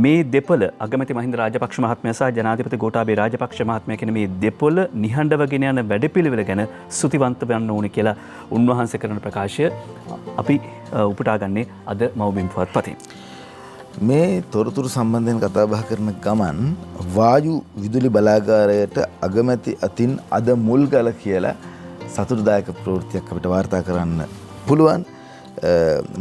මේ දෙපළ අගමැති මහින්ද රාජපක්ෂ මහත්මයා සහ ජනාධිපති ගෝඨාභය රාජපක්ෂ මහත්මයා කියන මේ දෙපළ නිහඬව ගෙන යන වැඩපිළිවෙල ගැන ස්තුතිවන්ත වෙන්න ඕනේ කියලා උන්වහන්සේ කරන ප්‍රකාශය අපි උපුටා ගන්නේ අද මව්බිම් පුවත්පතින්. මේ තොරතුරු සම්බන්ධයෙන් කතා බහ කරන ගමන් වායු විදුලි බලාගාරයට අගමැති අතින් අද මුල්ගල කියලා සතුටුදායක ප්‍රවෘත්තියක් අපිට වාර්තා කරන්න පුළුවන්.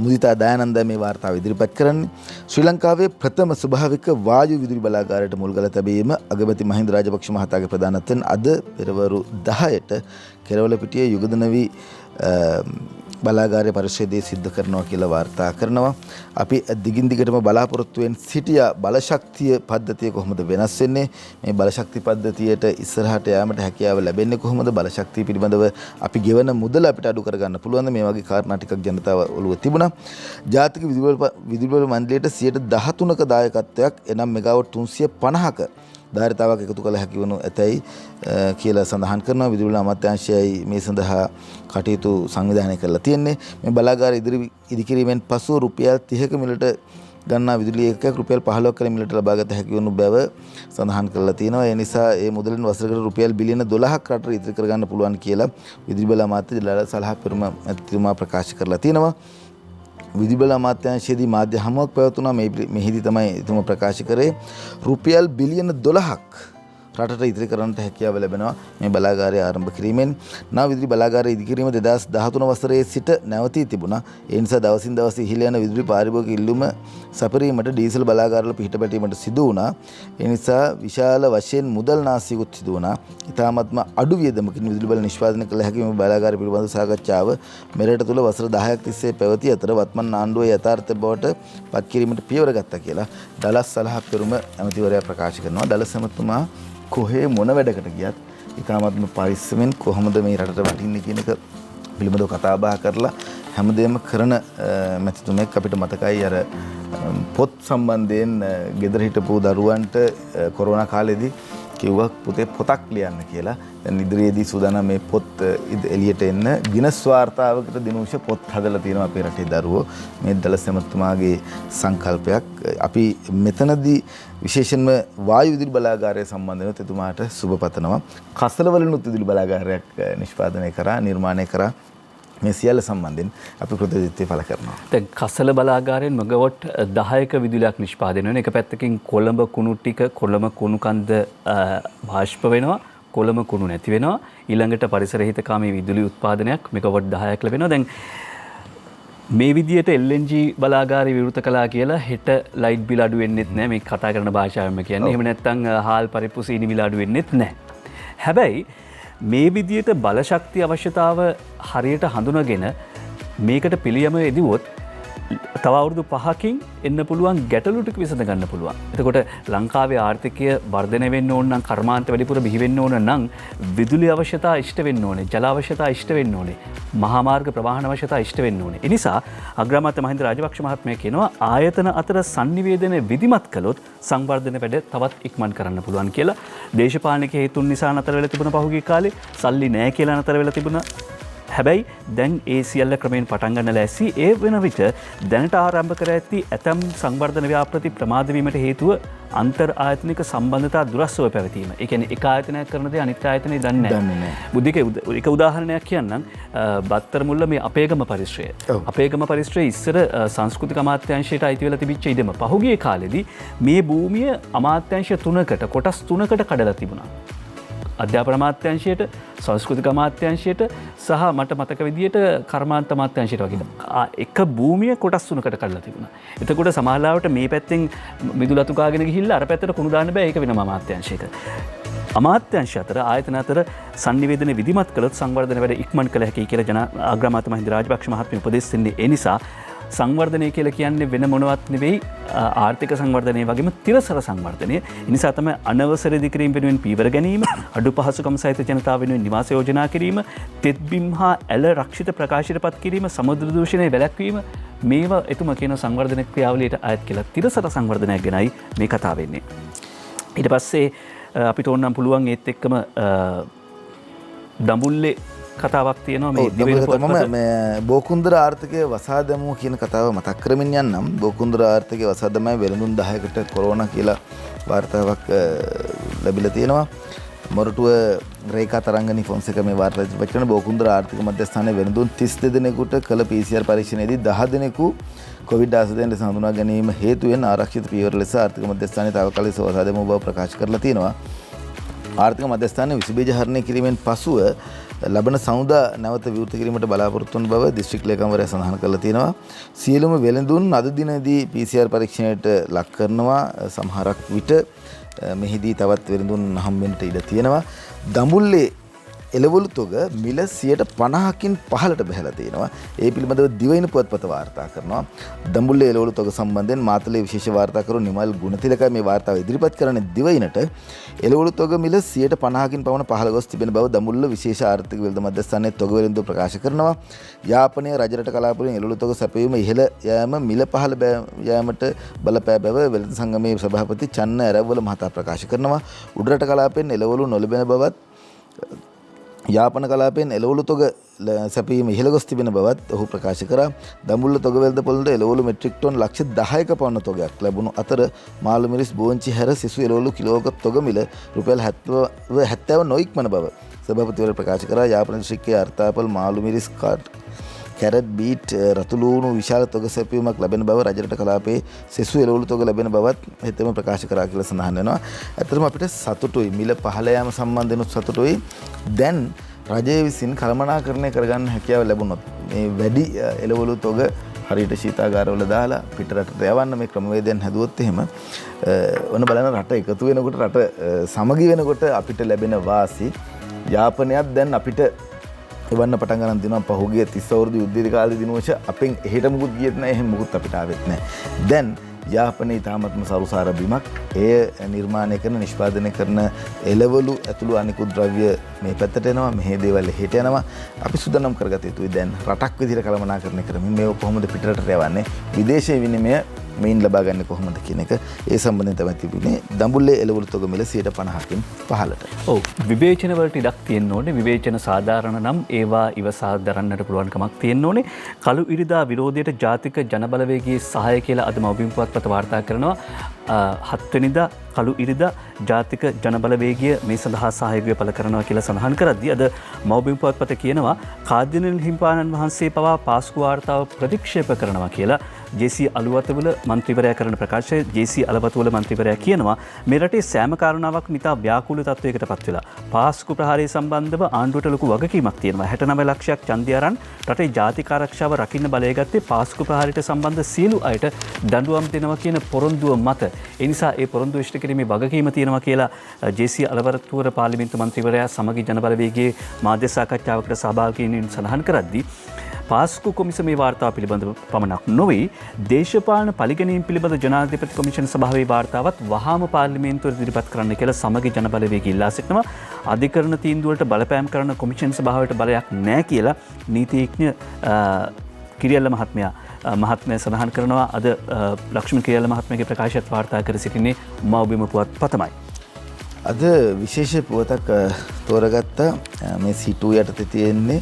මුදිතා දයානන්ද මේ වාර්තාව ඉදිරිපත් කරන්නේ. ශ්‍රී ලංකාවේ ප්‍රථම ස්වභාවික වායු විදුලි බලාගාරයට මුල්ගල තැබීම අගමැති මහින්ද රාජපක්ෂ මහතාගේ ප්‍රධානත්වයෙන් අද පෙරවරු 10ට කෙරවලපිටිය යුගදනවි බලාගාරය පරිශ්‍රයේදී සිද්ධ කරනවා කියලා වාර්තා කරනවා. අපි දිගින් දිගටම බලාපොරොත්තුවෙන් සිටියා බලශක්තිය පද්ධතිය කොහොමද වෙනස් වෙන්නේ? මේ බලශක්ති පද්ධතියට ඉස්සරහට යාමට හැකියාව ලැබෙන්නේ කොහොමද? බලශක්තිය පිළිබඳව අපි ගෙවන මුදල අපිට අඩු කරගන්න පුළුවන්ද? මේ වගේ කාරණා ටිකක් ජනතාව ඔළුව තිබුණා. ජාතික විදුලි මණ්ඩලයට 13%ක දායකත්වයක් එනම් මෙගාවට් 350ක ධාරිතාවක් එකතු කළ හැකි වනු ඇතැයි කියලා සඳහන් කරනවා. විදුලි අමාත්‍යාංශයයි මේ සඳහා කටයුතු සංවිධානය කරලා තියෙන්නේ. මේ බලාගාර ඉදිකිරීමෙන් පසු රුපියල් 30ක මිලට ගන්නා විදුලි ඒකකයක් රුපියල් 15ක මිලට ලබාගත හැකි වනු බව සඳහන් කරලා තියෙනවා. ඒ නිසා ඒ මුදලින් වසරකට රුපියල් බිලියන 12ක් රටට ඉදිරි කරගන්න පුළුවන් කියලා විදුලි බල අමාත්‍ය ජලාල සලහපෙරුම ඇතිතුමා ප්‍රකාශ කරලා තියෙනවා. විදුලි බල අමාත්‍යාංශයේදී මාධ්‍ය හමුවක් පැවතුණා. මෙහිදී තමයි එතුමා ප්‍රකාශ කරේ රුපියල් බිලියන 12ක් රටට ඉදිරි කරන්නට හැකියාව ලැබෙනවා මේ බලාගාරය ආරම්භ කිරීමෙන්. නව විදුලි බලාගාරය ඉදිකිරීම 2013 වසරේ සිට නැවතී තිබුණා. ඒ නිසා දවසින් දවස ඉහළ යන විදුලි පාරිභෝගික ඉල්ලුම සපරීමට ඩීසල් බලාගාරවල පිහිට පැටීමට සිදු වුණා. ඒ නිසා විශාල වශයෙන් මුදල් නාස්තියකුත් සිදු වුණා. ඉතාමත්ම අඩු වියදමකින් විදුලි බල නිෂ්පාදනය කළ හැකි මේ බලාගාරය පිළිබඳ සාකච්ඡාව මෙරට තුළ වසර 10ක් තිස්සේ පැවති අතර වත්මන් ආණ්ඩුවේ යථාර්ථ බවට පත් කිරීමට පියවර ගත්තා කියලා ඩලස් සලහපෙරුම ඇමතිවරයා ප්‍රකාශ කරනවා. ඩලස් ඇමතුමා කොහේ මොන වැඩකට ගියත් ඉතාමත්ම පරිස්සමෙන් කොහොමද මේ රටට වටින්නේ කියන එක පිළිබඳව කතා බහ කරලා හැමදේම කරන මැතිතුමෙක් අපිට මතකයි. අර පොත් සම්බන්ධයෙන් ගෙදර හිටපු දරුවන්ට කොරෝනා කාලෙදී කිව්වා පුතේ පොතක් ලියන්න කියලා. දැන් ඉදිරියේදී සූදානම් මේ පොත් එළියට එන්න ගිනස් වාර්තාවකට දිනුෂ පොත් හදලා තියෙනවා අපේ රටේ දරුවෝ. මේ දලස් ඇමතුමාගේ සංකල්පයක්. අපි මෙතනදී විශේෂයෙන්ම වායු විදුලි බලාගාරය සම්බන්ධව එතුමාට සුබ පතනවා. කසලවලිනුත් විදුලි බලාගාරයක් නිෂ්පාදනය කරා නිර්මාණය කරා. මේ සියල්ල සම්බන්ධයෙන් අපි කෘතඥතාවය පළ කරනවා. දැන් කසල බලාගාරයෙන් මෙගාවොට් 10ක විදුලියක් නිෂ්පාදනය වෙනවා. එක පැත්තකින් කොළඹ කුණු ටික කොළඹ කුණු කන්ද වාෂ්ප වෙනවා. කොළඹ කුණු නැති වෙනවා. ඊළඟට පරිසර හිතකාමී විදුලි උත්පාදනයක් මෙගාවොට් 10ක් ලැබෙනවා. දැන් මේ විදියට LNG බලාගාරය විවෘත කළා කියලා හෙට ලයිට් බිල් අඩු වෙන්නෙත් නැහැ. මේ කතා කරන භාෂාවෙන්ම කියන්නේ. එහෙම නැත්නම් හාල් පරිප්පු සීනි බිල් අඩු වෙන්නෙත් නැහැ. හැබැයි මේ විදියට බලශක්ති අවශ්‍යතාව හරියට හඳුනගෙන මේකට පිළියම යෙදුවොත් තව අවුරුදු 5කින් එන්න පුළුවන් ගැටලු ටික විසඳ ගන්න පුළුවන්. එතකොට ලංකාවේ ආර්ථිකය වර්ධනය වෙන්න ඕන නම් කර්මාන්ත වැඩිපුර බිහි වෙන්න ඕන නම් විදුලි අවශ්‍යතා ඉෂ්ට වෙන්න ඕනේ, ජල අවශ්‍යතා ඉෂ්ට වෙන්න ඕනේ, මහා මාර්ග ප්‍රවාහන අවශ්‍යතා ඉෂ්ට වෙන්න ඕනේ. ඒ නිසා අග්‍රාමාත්‍ය මහින්ද රාජපක්ෂ මහත්මයා කියනවා ආයතන අතර sannivedana විධිමත් කළොත් සංවර්ධන වැඩ තවත් ඉක්මන් කරන්න පුළුවන් කියලා. දේශපාලනික හේතුන් නිසා නතර වෙලා තිබුණ පහුගිය කාලේ සල්ලි නැහැ කියලා නතර වෙලා තිබුණා. හැබැයි දැන් ඒ සියල්ල ක්‍රමයෙන් පටන් ගන්න ලෑස්ති. ඒ වෙන විට දැනට ආරම්භ කර ඇති ඇතම් සංවර්ධන ව්‍යාපෘති ප්‍රමාද වීමට හේතුව අන්තර් ආයතනික සම්බන්ධතා දුරස්ව පැවතීම. ඒ කියන්නේ එක ආයතනයක් කරන දේ අනිත් ආයතනේ දන්නේ නැහැ. බුද්ධික එක උදාහරණයක් කියන්නම්. බත්තර මුල්ල මේ අපේගම පරිශ්‍රය. අපේගම පරිශ්‍රය ඉස්සර සංස්කෘතික අමාත්‍යාංශයට අයිති වෙලා තිබිච්ච ඉඩම. පහුගිය කාලෙදී මේ භූමිය අමාත්‍යාංශ 3කට කොටස් 3කට කඩලා තිබුණා. අධ්‍යාපන අමාත්‍යාංශයට, සංස්කෘතික අමාත්‍යාංශයට සහ මට මතක විදියට කර්මාන්ත අමාත්‍යාංශයට වගේ එක භූමිය කොටස් 3කට කඩලා තිබුණා. එතකොට සමාජලාවට මේ පැත්තෙන් මිදුලතු කාගෙන ගිහිල්ලා අර පැත්තට කුණු දාන්න බෑ. ඒක වෙනම අමාත්‍යාංශයක. අමාත්‍යාංශ අතර ආයතන අතර sannivedana විධිමත් කළොත් සංවර්ධන වැඩ ඉක්මන් කළ හැකියි කියලා අග්‍රාමාත්‍ය මහින්ද රාජපක්ෂ මහත්මිය උපදෙස් දෙන්නේ. ඒ නිසා සංවර්ධනය කියලා කියන්නේ වෙන මොනවත් නෙවෙයි ආර්ථික සංවර්ධනය වගේම තිරසර සංවර්ධනය. ඒ නිසා තමයි අනවසර ඉදිකිරීම වෙනුවෙන් පීවර ගැනීම, අඩු පහසුකම් සහිත ජනතාව වෙනුවෙන් නිවාස යෝජනා කිරීම, තෙත්බිම් හා ඇල රක්ෂිත ප්‍රකාශයටපත් කිරීම, සමුද්‍ර දූෂණය වැළැක්වීම මේවා එතුම කියන සංවර්ධන ක්‍රියාවලියට අයත් කියලා තිරසර සංවර්ධනයක් ගැනයි මේ කතාව වෙන්නේ. ඊට පස්සේ අපිට ඕනනම් පුළුවන් ඒත් එක්කම දඹුල්ලේ කතාවක් තියෙනවා මේ මේ බෝකුන්දර ආර්ථිකය වසා දැමුව කියන කතාව මතක් කරමින් යන්නම්. බෝකුන්දර ආර්ථිකය වසා දැමයි වෙළඳුන් 10කට කොරෝනා කියලා වාර්තාවක් ලැබිලා තියෙනවා. මොරටුව රේඛා තරංගනී ෆොන්සේක මේ වාර්තා ඉදිරිපත් කරන බෝකුන්දර ආර්ථික මධ්‍යස්ථානයේ වෙළඳුන් 32 දෙනෙකුට කළ PCR පරීක්ෂණයේදී 10 දෙනෙකු COVID-19 ලෙස හඳුනා ගැනීම හේතුවෙන් ආරක්ෂිත පියවර ලෙස ආර්ථික මධ්‍යස්ථානයේ තාවකාලිකව වසා දැමුව බව ප්‍රකාශ කරලා තියෙනවා. ආර්ථික මධ්‍යස්ථානයේ විස බීජ හරණය කිරීමෙන් පසුව ලබන සමුදා නැවත විවෘත කිරීමට බලාපොරොත්තු වන බව දිස්ත්‍රික් ලේකම්වරයා සඳහන් කරලා තියෙනවා. සියලුම වෙළඳුන් අද දිනදී PCR පරීක්ෂණයට ලක් කරනවා. සමහරක් විට මෙහිදී තවත් වෙළඳුන් හම්බෙන්නට ඉඩ තියෙනවා. දඹුල්ලේ එළවලු තොග මිල 50%කින් පහළට බැහැලා තියෙනවා. ඒ පිළිබඳව දිවයින පුවත්පත වාර්තා කරනවා. දඹුල්ලේ එළවලු තොග සම්බන්ධයෙන් මාතලේ විශේෂ වාර්තාකරු නිමල් ගුණතිලකයි මේ වාර්තාව ඉදිරිපත් කරන්නේ දිවයිනට. එළවලු තොග මිල 50%කින් පමණ පහළ ගොස් තිබෙන බව දඹුල්ල විශේෂ ආර්ථික වෙළඳ මධ්‍යස්ථානයේ තොග වෙළඳ ප්‍රකාශ කරනවා. යාපනයේ රජරට කලාපුරෙන් එළවලු තොග සැපයීම ඉහළ යෑම මිල පහළ යෑමට බලපෑ බව වෙළඳ සංගමයේ සභාපති චන්න ඇරවල මහතා ප්‍රකාශ කරනවා. උඩරට කලාපෙන් එළවලු නොලැබෙන බවත් යාපන කලාපයෙන් එළවලු තොග සැපීම ඉහළ ගොස් තිබෙන බවත් ඔහු ප්‍රකාශ කරා. දඹුල්ල තොග වෙළඳ පොළට එළවලු මෙට්‍රික් ටන් ලක්ෂ 10ක පමණ තොගයක් ලැබුණු අතර මාළු මිරිස් බෝංචි හැර සිසු එළවලු කිලෝක තොග මිල රුපියල් 70 නොඉක්මන බව සභාපතිවරයා ප්‍රකාශ කරා. යාපන දිස්ත්‍රික්කයේ අර්තාපල් මාළු මිරිස් කැරට් බීට් රතුළු විශාල තොග සැපීමක් ලැබෙන බව රජරට කලාපයේ සෙසු එළවලු තොග ලැබෙන බවත් හෙතෙම ප්‍රකාශ කරා කියලා සඳහන් වෙනවා. ඇත්තටම අපිට සතුටුයි මිල පහළ යාම සම්බන්ධයෙන් සතුටුයි. දැන් රජය විසින් කළමනාකරණය කරගන්න හැකියාව ලැබුණොත් මේ වැඩි එළවලු තොග හරියට ශීතාගාරවල දාලා පිටරටට යවන්න මේ ක්‍රමවේදයන් හැදුවොත් එහෙම ඔන්න බලන රට එකතු වෙනකොට රට සමගි වෙනකොට අපිට ලැබෙන වාසි යාපනයත් දැන් අපිට එවන්න පටන් ගන්න දිනවා. පහුගිය 30 අවුරුදු යුද්ධ කාලේ දිනුවච අපෙන් එහෙට මුකුත් ගියෙත් නැහැ. එහෙම මුකුත් අපිට ආවෙත් නැහැ. දැන් යාපනයේ තාමත්ම සරුසාර බිමක්. එය නිර්මාණය කරන නිෂ්පාදනය කරන එළවලු ඇතුළු අනිකුත් ද්‍රව්‍ය මේ පැත්තට එනවා. මෙහි දේවල් එහෙට යනවා. අපි සූදානම් කරගත යුතුයි. දැන් රටක් විදිහට කළමනාකරණය කරමින් මේව කොහොමද පිටරටට යවන්නේ? විදේශීය විනිමය මේන් ලබා ගන්න කොහොමද කියන එක ඒ සම්බන්ධයෙන් තමයි තිබුණේ. දඹුල්ලේ එළවලු තොග මිල 50%කින් 15ට. ඔව් විවේචන වලට ඉඩක් තියෙන්න ඕනේ. විවේචන සාධාරණ නම් ඒවා ඉවසා දරන්නට පුළුවන් කමක් තියෙන්න ඕනේ. කළු ඉරිදා විරෝධයට ජාතික ජනබලවේගයේ සහාය කියලා අද මව්බිම් පුවත්පත වාර්තා කරනවා. 7 වෙනිදා කළු ඉරිදා ජාතික ජනබලවේගය මේ සඳහා සහයෝගය පළ කරනවා කියලා සඳහන් කරද්දී අද මව්බිම් පුවත්පත කියනවා කාදිනල් හිමිපාණන් වහන්සේ පවා පාස්කු වාර්තාව ප්‍රතික්ෂේප කරනවා කියලා ජේ.සී. අලුවතවල මන්ත්‍රීවරයා කරන ප්‍රකාශය ජේ.සී. අලුවතවල මන්ත්‍රීවරයා කියනවා මේ රටේ සෑම කාරණාවක් නිතා ව්‍යාකූල තත්වයකට පත් වෙලා පාස්කු ප්‍රහාරය සම්බන්ධව ආණ්ඩුවට ලොකු වගකීමක් තියෙනවා 69 ලක්ෂයක් ඡන්දය අරන් රටේ ජාතික ආරක්ෂාව රකින්න බලය ගත්තේ පාස්කු ප්‍රහාරයට සම්බන්ධ සියලු අයට දඬුවම් දෙනවා කියන පොරොන්දුව මත ඒ නිසා ඒ පොරොන්දුව ඉෂ්ට කිරීමේ වගකීම තියෙනවා කියලා ජේ.සී. අලුවතවල පාර්ලිමේන්තු මන්ත්‍රීවරයා සමගි ජනබලවේගයේ මාධ්‍ය සාකච්ඡාවකට සහභාගී වෙන සඳහන් කරද්දී පාස්කු කොමිසමේ වාර්තාව පිළිබඳව පමණක් නොවේ දේශපාලන පරිගැනීම් පිළිබඳ ජනාධිපති කොමිෂන් සභාවේ වාර්තාවත් වහාම පාර්ලිමේන්තුවට ඉදිරිපත් කරන්න කියලා සමගි ජනබලවේගය ඉල්ලා සිටිනවා. අධිකරණ තීන්දුවලට බලපෑම් කරන කොමිෂන් සභාවට බලයක් නැහැ කියලා නීතිඥ කිරියල්ල මහත්මයා සඳහන් කරනවා. අද ලක්ෂ්මන් කිරියල්ල මහත්මයාගේ ප්‍රකාශයත් වාර්තා කර සිටින්නේ මව්බිම පුවත්පතමයි. අද විශේෂ පුවතක් තෝරගත්ත මේ C2 යටතේ තියෙන්නේ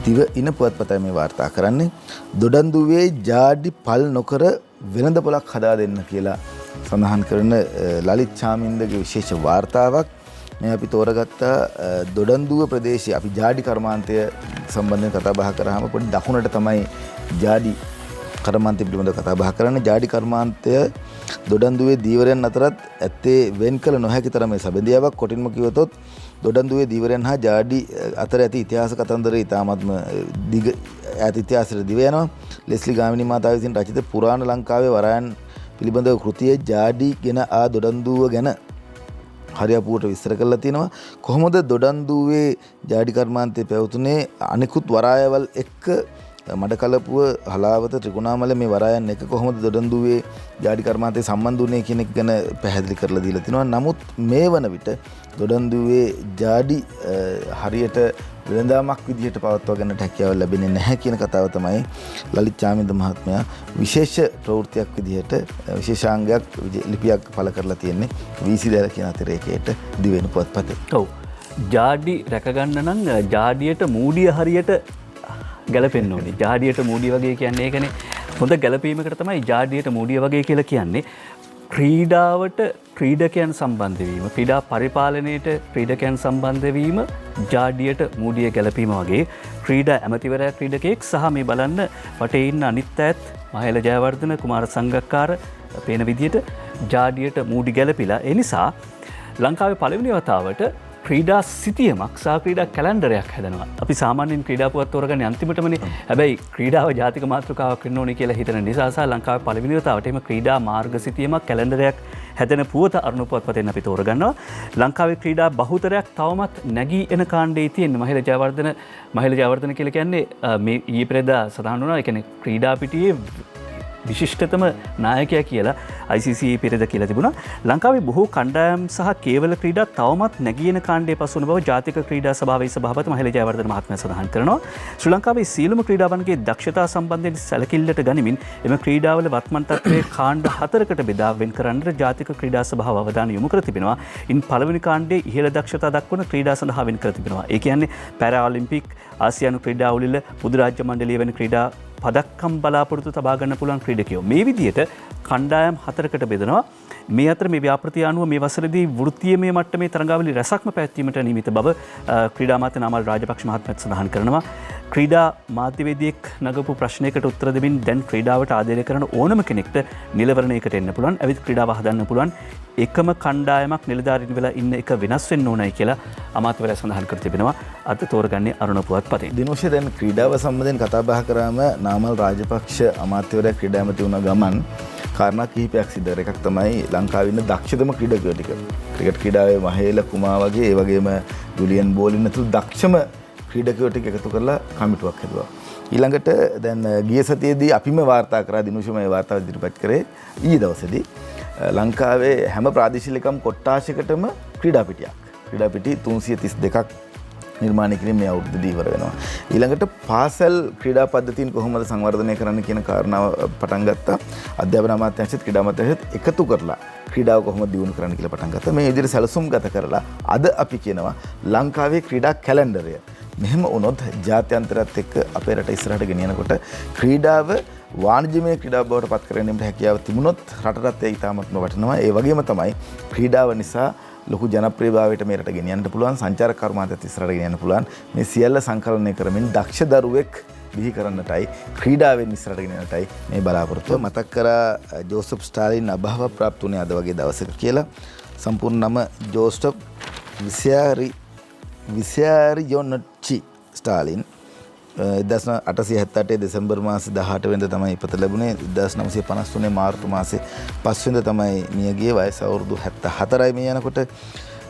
දිව ඉන පුවත්පතයි මේ වාර්තා කරන්නේ. දොඩන්දුවේ ජාඩි පල් නොකර වෙළඳ පොලක් හදා දෙන්න කියලා සඳහන් කරන ලලිත් චාමින්දගේ විශේෂ වාර්තාවක්. මේ අපි තෝරගත්ත දොඩන්දුව ප්‍රදේශයේ අපි ජාඩි කර්මාන්තය සම්බන්ධයෙන් කතා බහ කරාම පොඩි දකුණට තමයි ජාඩි කර්මාන්තය පිළිබඳව කතා බහ කරන්නේ. ජාඩි කර්මාන්තය දොඩන්දුවේ දීවරයන් අතරත් ඇත්තේ වෙන් කළ නොහැකි තරමේ සැබඳියාවක්. කොටින්ම කිව්වොත් දොඩන්දුවේ දීවරයන් හා ජාඩි අතර ඇති ඉතිහාස කතන්දරය ඉතාමත්ම දිග ඈත ඉතිහාසයට දිව යනවා. ලෙස්ලි ගාමිණී මාතාව විසින් රචිත පුරාණ ලංකාවේ වරායන් පිළිබඳව කෘතියේ ජාඩි ගෙන ආ දොඩන්දුව ගැන හරියපුවට විස්තර කරලා තියෙනවා. කොහොමද දොඩන්දුවේ ජාඩි කර්මාන්තය පැවතුනේ අනිකුත් වරායවල් එක්ක මඩකලපුව හලාවත ත්‍රිකුණාමල මේ වරායන් එක කොහොමද දොඩන්දුවේ ජාඩි කර්මාන්තය සම්බන්ධ වුණේ කියන එක ගැන පැහැදිලි කරලා දීලා තිනවා. නමුත් මේ වන විට දොඩන්දුවේ ජාඩි හරියට වෙළඳාමක් විදිහට පවත්වා ගන්නට හැකියාව ලැබෙන්නේ නැහැ කියන කතාව තමයි ලලිත් චාමින්ද මහත්මයා විශේෂ ප්‍රවෘත්තියක් විදිහට විශේෂාංගයක් ලිපියක් පළ කරලා තියෙන්නේ වීසිදැල කියන අතිරේකයට දිවෙන පුවත්පතේ. ඔව්. ජාඩි රැකගන්න නම් ජාඩියට මූඩිය හරියට ගැලපෙන්න ඕනේ. ජාඩියට මූඩිය වගේ කියන්නේ ඒකනේ. හොඳ ගැලපීමකට තමයි ජාඩියට මූඩිය වගේ කියලා කියන්නේ. ක්‍රීඩාවට ක්‍රීඩකයන් සම්බන්ධ වීම, ක්‍රීඩා පරිපාලනයට ක්‍රීඩකයන් සම්බන්ධ වීම ජාඩියට මූඩිය ගැලපීම වගේ ක්‍රීඩා ඇමතිවරයා ක්‍රීඩකයෙක් සහ මේ බලන්න වටේ ඉන්න අනිත් අයත් මහේල ජයවර්ධන කුමාර සංගක්කාර පේන විදිහට ජාඩියට මූඩි ගැලපිලා. ඒ නිසා ලංකාවේ පළවෙනි වතාවට ක්‍රීඩා සිතියමක් සහ ක්‍රීඩා කැලෙන්ඩරයක් හැදෙනවා. අපි සාමාන්‍යයෙන් ක්‍රීඩා පුවත් තෝරගන්නේ අන්තිමටමනේ. හැබැයි ක්‍රීඩාව ජාතික මාතෘකාවක් වෙන්න ඕනේ කියලා හිතන නිසා සහ ලංකාවේ පළවෙනි වතාවට එහෙම ක්‍රීඩා මාර්ග සිතියමක් කැලෙන්ඩරයක් හැදෙන පුවත අරුණ පුවත්පතෙන් අපි තෝරගන්නවා. ලංකාවේ ක්‍රීඩා බහුතරයක් තවමත් නැගී එන කාණ්ඩයේ තියෙන මහේල ජයවර්ධන කියලා කියන්නේ මේ ඊයේ පෙරේදා සඳහන් වුණා. ඒ කියන්නේ ක්‍රීඩා පිටියේ විශිෂ්ටතම නායකයා කියලා ICC පෙරේද කියලා තිබුණා. ලංකාවේ බොහෝ කණ්ඩායම් සහ කේවල ක්‍රීඩා තවමත් නැගින කාණ්ඩයේ පසුවන බව ජාතික ක්‍රීඩා සභාවේ සභාපති මහේල ජයවර්ධන මහත්මයා සඳහන් කරනවා. ශ්‍රී ලංකාවේ සියලුම ක්‍රීඩාවන්ගේ දක්ෂතා සම්බන්ධයෙන් සැලකිල්ලට ගනිමින් එම ක්‍රීඩාවල වර්තමාන තත්ත්වයේ කාණ්ඩ 4කට බෙදා වෙන් කරන්නට ජාතික ක්‍රීඩා සභාව අවධානය යොමු කර තිබෙනවා. ඉන් පළවෙනි කාණ්ඩයේ ඉහළ දක්ෂතා දක්වන ක්‍රීඩා සඳහා වෙන් කර තිබෙනවා. ඒ කියන්නේ පැරාලිම්පික්, ආසියානු ක්‍රීඩා උළෙල, පොදු රාජ්‍ය මණ්ඩලය වැනි ක්‍රීඩා පදක්කම් බලාපොරොත්තු තබා ගන්න පුළුවන් ක්‍රීඩකයෝ. මේ විදිහට කණ්ඩායම් 4කට බෙදනවා. මේ අතර මේ ව්‍යාපෘතිය අනුව මේ වසරේදී වෘත්තීයමය මට්ටමේ තරඟාවලි රැසක්ම පැවැත්වීමට නියමිත බව ක්‍රීඩා අමාත්‍ය නාමල් රාජපක්ෂ මහත්මයා සඳහන් කරනවා. ක්‍රීඩා මාධ්‍යවේදියෙක් නගපු ප්‍රශ්නයකට උත්තර දෙමින් දැන් ක්‍රීඩාවට ආදරය කරන ඕනම කෙනෙක්ට නිලවරණයකට එන්න පුළුවන්. ඇවිත් ක්‍රීඩාව හදන්න පුළුවන්. එකම කණ්ඩායමක් නිලධාරීන් වෙලා ඉන්න එක වෙනස් වෙන්න ඕනයි කියලා අමාත්‍යවරයා සඳහන් කර තිබෙනවා. අද තෝරගන්නේ අරුණ පුවත්පතේ. දිනෝෂය දැන් ක්‍රීඩාව සම්බන්ධයෙන් කතා බහ කරාම නාමල් රාජපක්ෂ අමාත්‍යවරයා ක්‍රීඩා ඇමති වුණ ගමන් කාරණා කිහිපයක් සිද්ධ වෙනවා. එකක් තමයි ලංකාවේ ඉන්න දක්ෂතම ක්‍රීඩකයෝ ටික. ක්‍රිකට් ක්‍රීඩාවේ මහේල කුමා වගේ ඒ වගේම ජුලියන් බෝලින් ඇතුළු දක්ෂම ක්‍රීඩකයෝ ටික එකතු කරලා කමිටුවක් හැදුවා. ඊළඟට දැන් ගිය සතියේදී අපිම වාර්තා කරා දිනුෂම මේ වාර්තාව ඉදිරිපත් කරේ ඊයේ දවසේදී ලංකාවේ හැම ප්‍රාදේශීය ලේකම් කොට්ටාශයකටම ක්‍රීඩා පිටියක්. ක්‍රීඩා පිටි 332ක් නිර්මාණය කිරීම මේ අවුරුද්දේදී ඉවර වෙනවා. ඊළඟට පාසල් ක්‍රීඩා පද්ධතීන් කොහොමද සංවර්ධනය කරන්න කියන කාරණාව පටන් ගත්තා. අධ්‍යාපන අමාත්‍යාංශයත් ක්‍රීඩා අමාත්‍යාංශයත් එකතු කරලා ක්‍රීඩාව කොහොමද දියුණු කරන්න කියලා පටන් ගත්තා. මේ විදිහට සැලසුම් ගත කරලා අද අපි කියනවා ලංකාවේ ක්‍රීඩා කැලෙන්ඩරය. මෙහෙම වුණොත් ජාත්‍යන්තරයත් එක්ක අපේ රට ඉස්සරහට ගෙනියනකොට ක්‍රීඩාව වාණිජමය ක්‍රීඩාව බවට පත් කරගැනීමට හැකියාව තිබුණොත් රටටත් ඒ ඉතාමත්ම වටිනවා. ඒ වගේම තමයි ක්‍රීඩාව නිසා ලොකු ජනප්‍රියභාවයට මේ රට ගෙනියන්න පුළුවන්, සංචාරක කර්මාන්තයත් ඉස්සරහට ගෙනියන්න පුළුවන්. මේ සියල්ල සංකලනය කරමින් දක්ෂ දරුවෙක් බිහි කරන්නටයි ක්‍රීඩාවෙන් ඉස්සරහට ගෙනියන්නටයි මේ බලාපොරොත්තුව. මතක් කරා ජෝසප් ස්ටාලින් අභාව ප්‍රාප්ත වුණේ අද වගේ දවසක කියලා. සම්පූර්ණ නම ජෝසප් විසියාරියොනොච්චි ස්ටාලින්. 1878 දෙසැම්බර් මාසේ 18 වෙනිදා තමයි ඉපත ලැබුණේ. 1953 මාර්තු මාසේ 5 වෙනිදා තමයි මිය ගියේ. වයස අවුරුදු 74යි මේ යනකොට.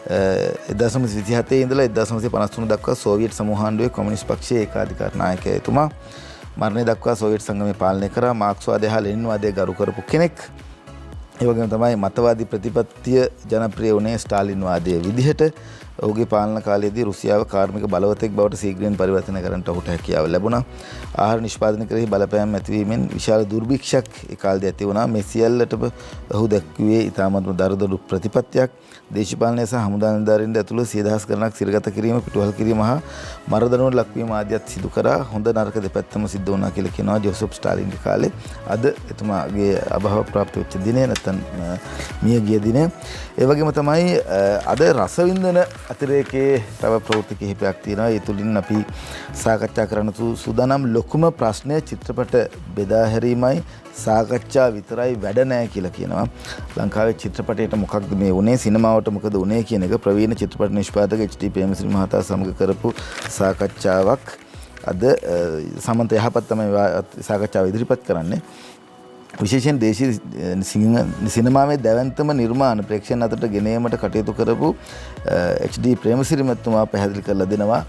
1927 ඉඳලා 1953 දක්වා සෝවියට් සමූහාණ්ඩුවේ කොමියුනිස්ට් පක්ෂයේ ඒකාධිකාර නායකයා එතුමා. මරණය දක්වා සෝවියට් සංගමය පාලනය කරා. මාක්ස්වාදය හා ලෙනින්වාදය ගරු කරපු කෙනෙක්. ඒ වගේම තමයි මතවාදී ප්‍රතිපත්තිය ජනප්‍රිය වුණේ ස්ටාලින්වාදයේ විදිහට. ඔහුගේ පාලන කාලයේදී රුසියාව කාර්මික බලවතෙක් බවට ශීඝ්‍රයෙන් පරිවර්තනය කරන්නට ඔහුට හැකියාව ලැබුණා. ආහාර නිෂ්පාදනය කෙරෙහි බලපෑම් ඇතිවීමෙන් විශාල දුර්භික්ෂයක් ඒ කාලේදී ඇති වුණා. මේ සියල්ලටම ඔහු දැක්වුවේ ඉතාමත්ම දරදඬු ප්‍රතිපත්තියක්. දේශපාලනය සහ හමුදා නිලධාරීන්ට ඇතුළු 100,000 ගණනක් සිරගත කිරීම, පිටුවහල් කිරීම හා මරදඬුවට ලක්වීම ආදියත් සිදු කරා. හොඳ නරක දෙපැත්තම සිද්ධ වුණා කියලා කියනවා ජෝසප් ස්ටාලින්ගේ කාලේ. අද එතුමාගේ අභාව ප්‍රාප්ත වෙච්ච දිනේ නැත්නම් මිය ගිය දිනේ. ඒ වගේම තමයි අද රසවින්දන අතිරේකයේ තව ප්‍රවෘත්ති කිහිපයක් තියෙනවා. ඒ තුලින් අපි සාකච්ඡා කරන්න සූදානම් ලොකුම ප්‍රශ්නය චිත්‍රපට බෙදා හැරීමයි. සාකච්ඡා විතරයි වැඩ නැහැ කියලා කියනවා. ලංකාවේ චිත්‍රපටයට මොකක්ද මේ වුනේ, සිනමාවට මොකද වුනේ කියන එක ප්‍රවීණ චිත්‍රපට නිෂ්පාදක එච්.ටී. ප්‍රේමසිරි මහතා සමග කරපු සාකච්ඡාවක්. අද සමන්ත යහපත් තමයි සාකච්ඡාව ඉදිරිපත් කරන්නේ. විශේෂයෙන් දේශීය සිනමාවේ දැවැන්තම නිර්මාණ ප්‍රේක්ෂකයන් අතරට ගෙන ඒමට කටයුතු කරපු එච්.ඩී. ප්‍රේමසිරි මහත්මයා පැහැදිලි කරලා දෙනවා.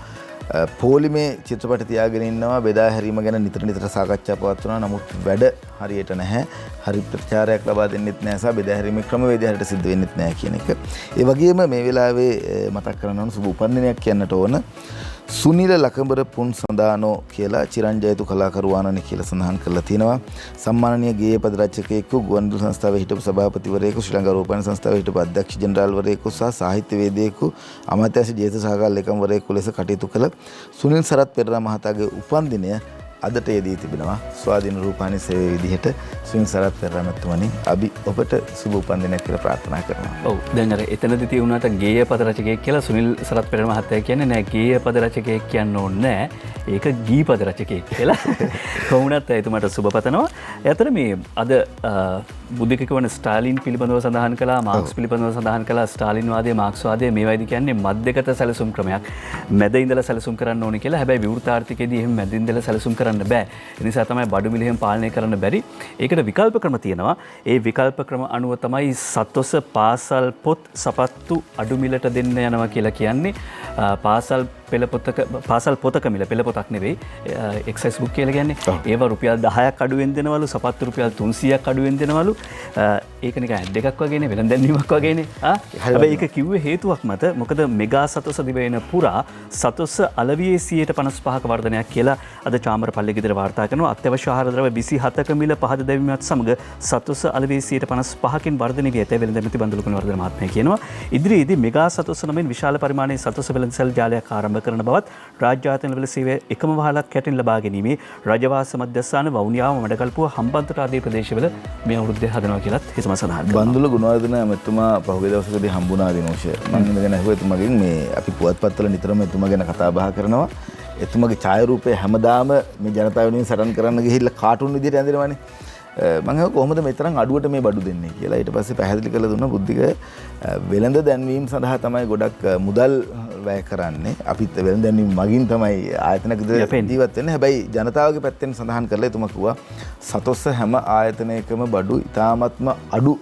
පොලිමේ චිත්‍රපට තියාගෙන ඉන්නවා, බෙදා හැරීම ගැන නිතර සාකච්ඡා පවත්වනවා. නමුත් වැඩ හරියට නැහැ. හරි ප්‍රචාරයක් ලබා දෙන්නෙත් නැහැ සහ බෙදා හැරීමේ ක්‍රමවේදය හරියට සිද්ධ වෙන්නෙත් නැහැ කියන එක. ඒ වගේම මේ වෙලාවේ මතක් කරන්න ඕන සුබ උපන්දිනයක් කියන්නට ඕන. සුනිල ලකඹර පුන් සඳානෝ කියලා චිරංජයතු කලාකරුවානනි කියලා සඳහන් කරලා තියෙනවා. සම්මානනීය ගේය පද රචකයෙකු, ගුවන්විදුලි සංස්ථාවේ හිටපු සභාපතිවරයෙකු, ශ්‍රී ලංකා රූපවාහිනී සංස්ථාවේ හිටපු අධ්‍යක්ෂ ජෙනරාල්වරයෙකු සහ සාහිත්‍යවේදියෙකු, අමාත්‍යාංශ ජ්‍යෙෂ්ඨ සහකාර ලේකම්වරයෙකු ලෙස කටයුතු කළ සුනිල් සරත් පෙරේරා මහතාගේ උපන්දිනය අදට යෙදී තිබෙනවා. ස්වාධීන රූපවාහිනී සේවයේ විදිහට සුනිල් සරත් පෙරේරා මහත්මනි අපි ඔබට සුබ උපන්දිනයක් කියලා ප්‍රාර්ථනා කරනවා. ඔව් දැන් අර එතනදී තියුණාට ගේය පද රචකයෙක් කියලා සුනිල් සරත් පෙරේරා මහත්තයා කියන්නේ නෑ, ගේය පද රචකයෙක් කියන්න ඕනේ නෑ. ඒක ගී පද රචකයෙක් කියලා. කොහොමුණත් එතුමාට සුබ පතනවා. ඇතර මේ අද බුද්ධික වන ස්ටාලින් පිළිබඳව සඳහන් කළා, මාක්ස් පිළිබඳව සඳහන් කළා. ස්ටාලින් වාදය, මාක්ස් වාදය මේවයිද කියන්නේ මධ්‍යගත සැලසුම් ක්‍රමයක්. මැද ඉඳලා සැලසුම් කරන්න ඕනේ කියලා. හැබැයි විවෘත ආර්ථිකයේදී එහෙම මැද ඉඳලා සැලසුම් කරන්න බෑ. ඒ නිසා තමයි බඩු මිල පාලනය කරන්න බැරි. ඒකට විකල්ප ක්‍රම තියෙනවා. ඒ විකල්ප ක්‍රම අනුව තමයි සතොස පාසල් පොත් සපත්තු අඩු මිලට දෙන්න යනවා කියලා කියන්නේ. පාසල් පොතක මිල, පෙළ පොතක් නෙවෙයි, එක්සයිස් බුක් කියලා කියන්නේ. ඒවා රුපියල් 10ක් අඩුවෙන් දෙනවලු, සපත්තු රුපියල් 300ක් අඩුවෙන් දෙනවලු. ඒක නිකන් ඇඩ් එකක් වගේනේ, වෙළඳැන්වීමක් වගේනේ. හැබැයි ඒක කිව්වේ හේතුවක් මත. මොකද මෙගා සතොස දිවයින පුරා සතොස අලවියේ 155ක වර්ධනයක් කියලා අද චාමර පල්ලෙගෙදර වාර්තා කරනවා. අත්‍යවශ්‍ය ආහාර ද්‍රව්‍ය 27ක මිල පහද දැමීමත් සමග සතොස අලවියේ 155කින් වර්ධනය වී ඇතැයි වෙළඳ බඳුලුකුණ වර්ධන මහත්මයා කියනවා. ඉදිරියේදී මෙගා සතොස නමින් විශාල පරිමාණයේ සතොස වෙළඳසැල් ජාලයක් ආරම්භ කරන බවත්, රාජ්‍ය ආයතනවල සේවය එකම වහලක් කැටින් ලබා ගැනීමේ රජවාස මධ්‍යස්ථාන වවුනියාව, මඩකල්පුව, හම්බන්තොට ආදී ප්‍රදේශවල මේ අවුරුද්දේ හදනවා කියලාත් හිතම සඳහන් කරනවා. බන්දුල ගුණවර්ධන මැතිතුමා පහුගිය දවසකදී හම්බුණා දිනෝෂ. මම ඉඳගෙන ඇහුවා එතුමගෙන් මේ අපි පුවත්පත්වල නිතරම එතුමා ගැන කතා බහ කරනවා. එතුමගේ ඡායාරූපය හැමදාම මේ ජනතාව වෙනුවෙන් සටන් කරන්න ගිහිල්ලා කාටුන් විදියට ඇඳෙනවානේ. මම හිතුවා කොහොමද මෙතරම් අඩුවට මේ බඩු දෙන්නේ කියලා. ඊට පස්සේ පැහැදිලි කරලා දුන්නා බුද්ධික වෙළඳ දැන්වීම සඳහා තමයි ගොඩක් මුදල් වැය කරන්නේ. අපිත් වෙළඳ දැන්වීම මගින් තමයි ආයතනයක ජීවත් වෙන්නේ. හැබැයි ජනතාවගේ පැත්තෙන් සඳහන් කරලා එතුමා කිව්වා සතොස්ස හැම ආයතනයකම බඩු ඉතාමත්ම අඩු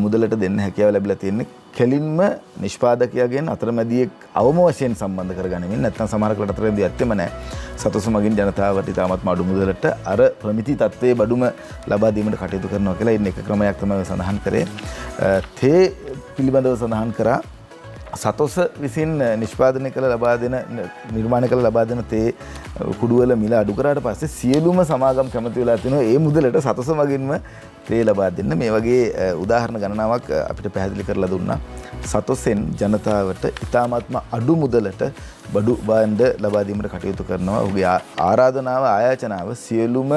මුදලට දෙන්න හැකියාව ලැබිලා තියෙන්නේ. කෙලින්ම නිෂ්පාදකයාගෙන් අතරමැදියෙක් අවම වශයෙන් සම්බන්ධ කරගනිමින්, නැත්නම් සමහර කලට අතරමැදිය ඇත්තෙම නැහැ. සතොස මගින් ජනතාවට ඉතාමත්ම අඩු මුදලට අර ප්‍රමිති තත්ත්වයේ බඩුම ලබා දීමට කටයුතු කරනවා කියලා ඉන්න එක ක්‍රමයක් තමයි සඳහන් කරේ. තේ පිළිබඳව සඳහන් කරා සතොස විසින් නිෂ්පාදනය කළ ලබා දෙන නිර්මාණය කළ ලබා දෙන තේ කුඩුවල මිල අඩු කරාට පස්සේ සියලුම සමාගම් කැමති වෙලා තිනවා ඒ මුදලට සතොස මගින්ම තේ ලබා දෙන්න. මේ වගේ උදාහරණ ගණනාවක් අපිට පැහැදිලි කරලා දුන්නා. සතොසෙන් ජනතාවට ඉතාමත්ම අඩු මුදලට බඩු භාණ්ඩ ලබා දීමට කටයුතු කරනවා. ඔහුගේ ආරාධනාව ආයාචනාව සියලුම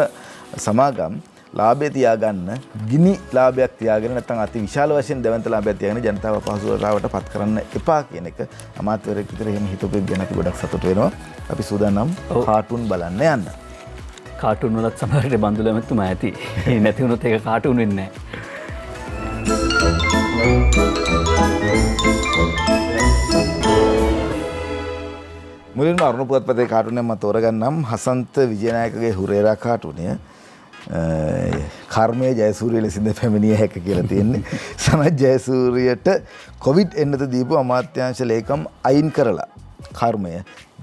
සමාගම් ලාභය තියාගන්න ගිනි ලාභයක් තියාගෙන නැත්නම් අති විශාල වශයෙන් දැවන්ත ලාභයක් තියාගෙන ජනතාව අපහසුතාවට පත් කරන්න එපා කියන එක අමාත්‍යවරයෙක් විතර එහෙම හිතපු ගැන අපි ගොඩක් සතුටු වෙනවා. අපි සූදානම් කාටුන් බලන්න යන්න. කාටුන් වලත් සමහරට බඳුල ඇමතුමා ඇති. නැති වුණොත් ඒක කාටුන් වෙන්නේ නැහැ. මුලින්ම අරුණ පුවත්පතේ කාටුනයක් මම තෝරගන්නම්. හසන්ත විජයනායකගේ හුරේරා කාටුනය. කර්මය ජයසූරිය ලෙසින්ද පැමිණිය හැක කියලා තියෙන්නේ. සනත් ජයසූරියට කොවිඩ් එන්නත දීපු අමාත්‍යාංශ ලේකම් අයින් කරලා කර්මය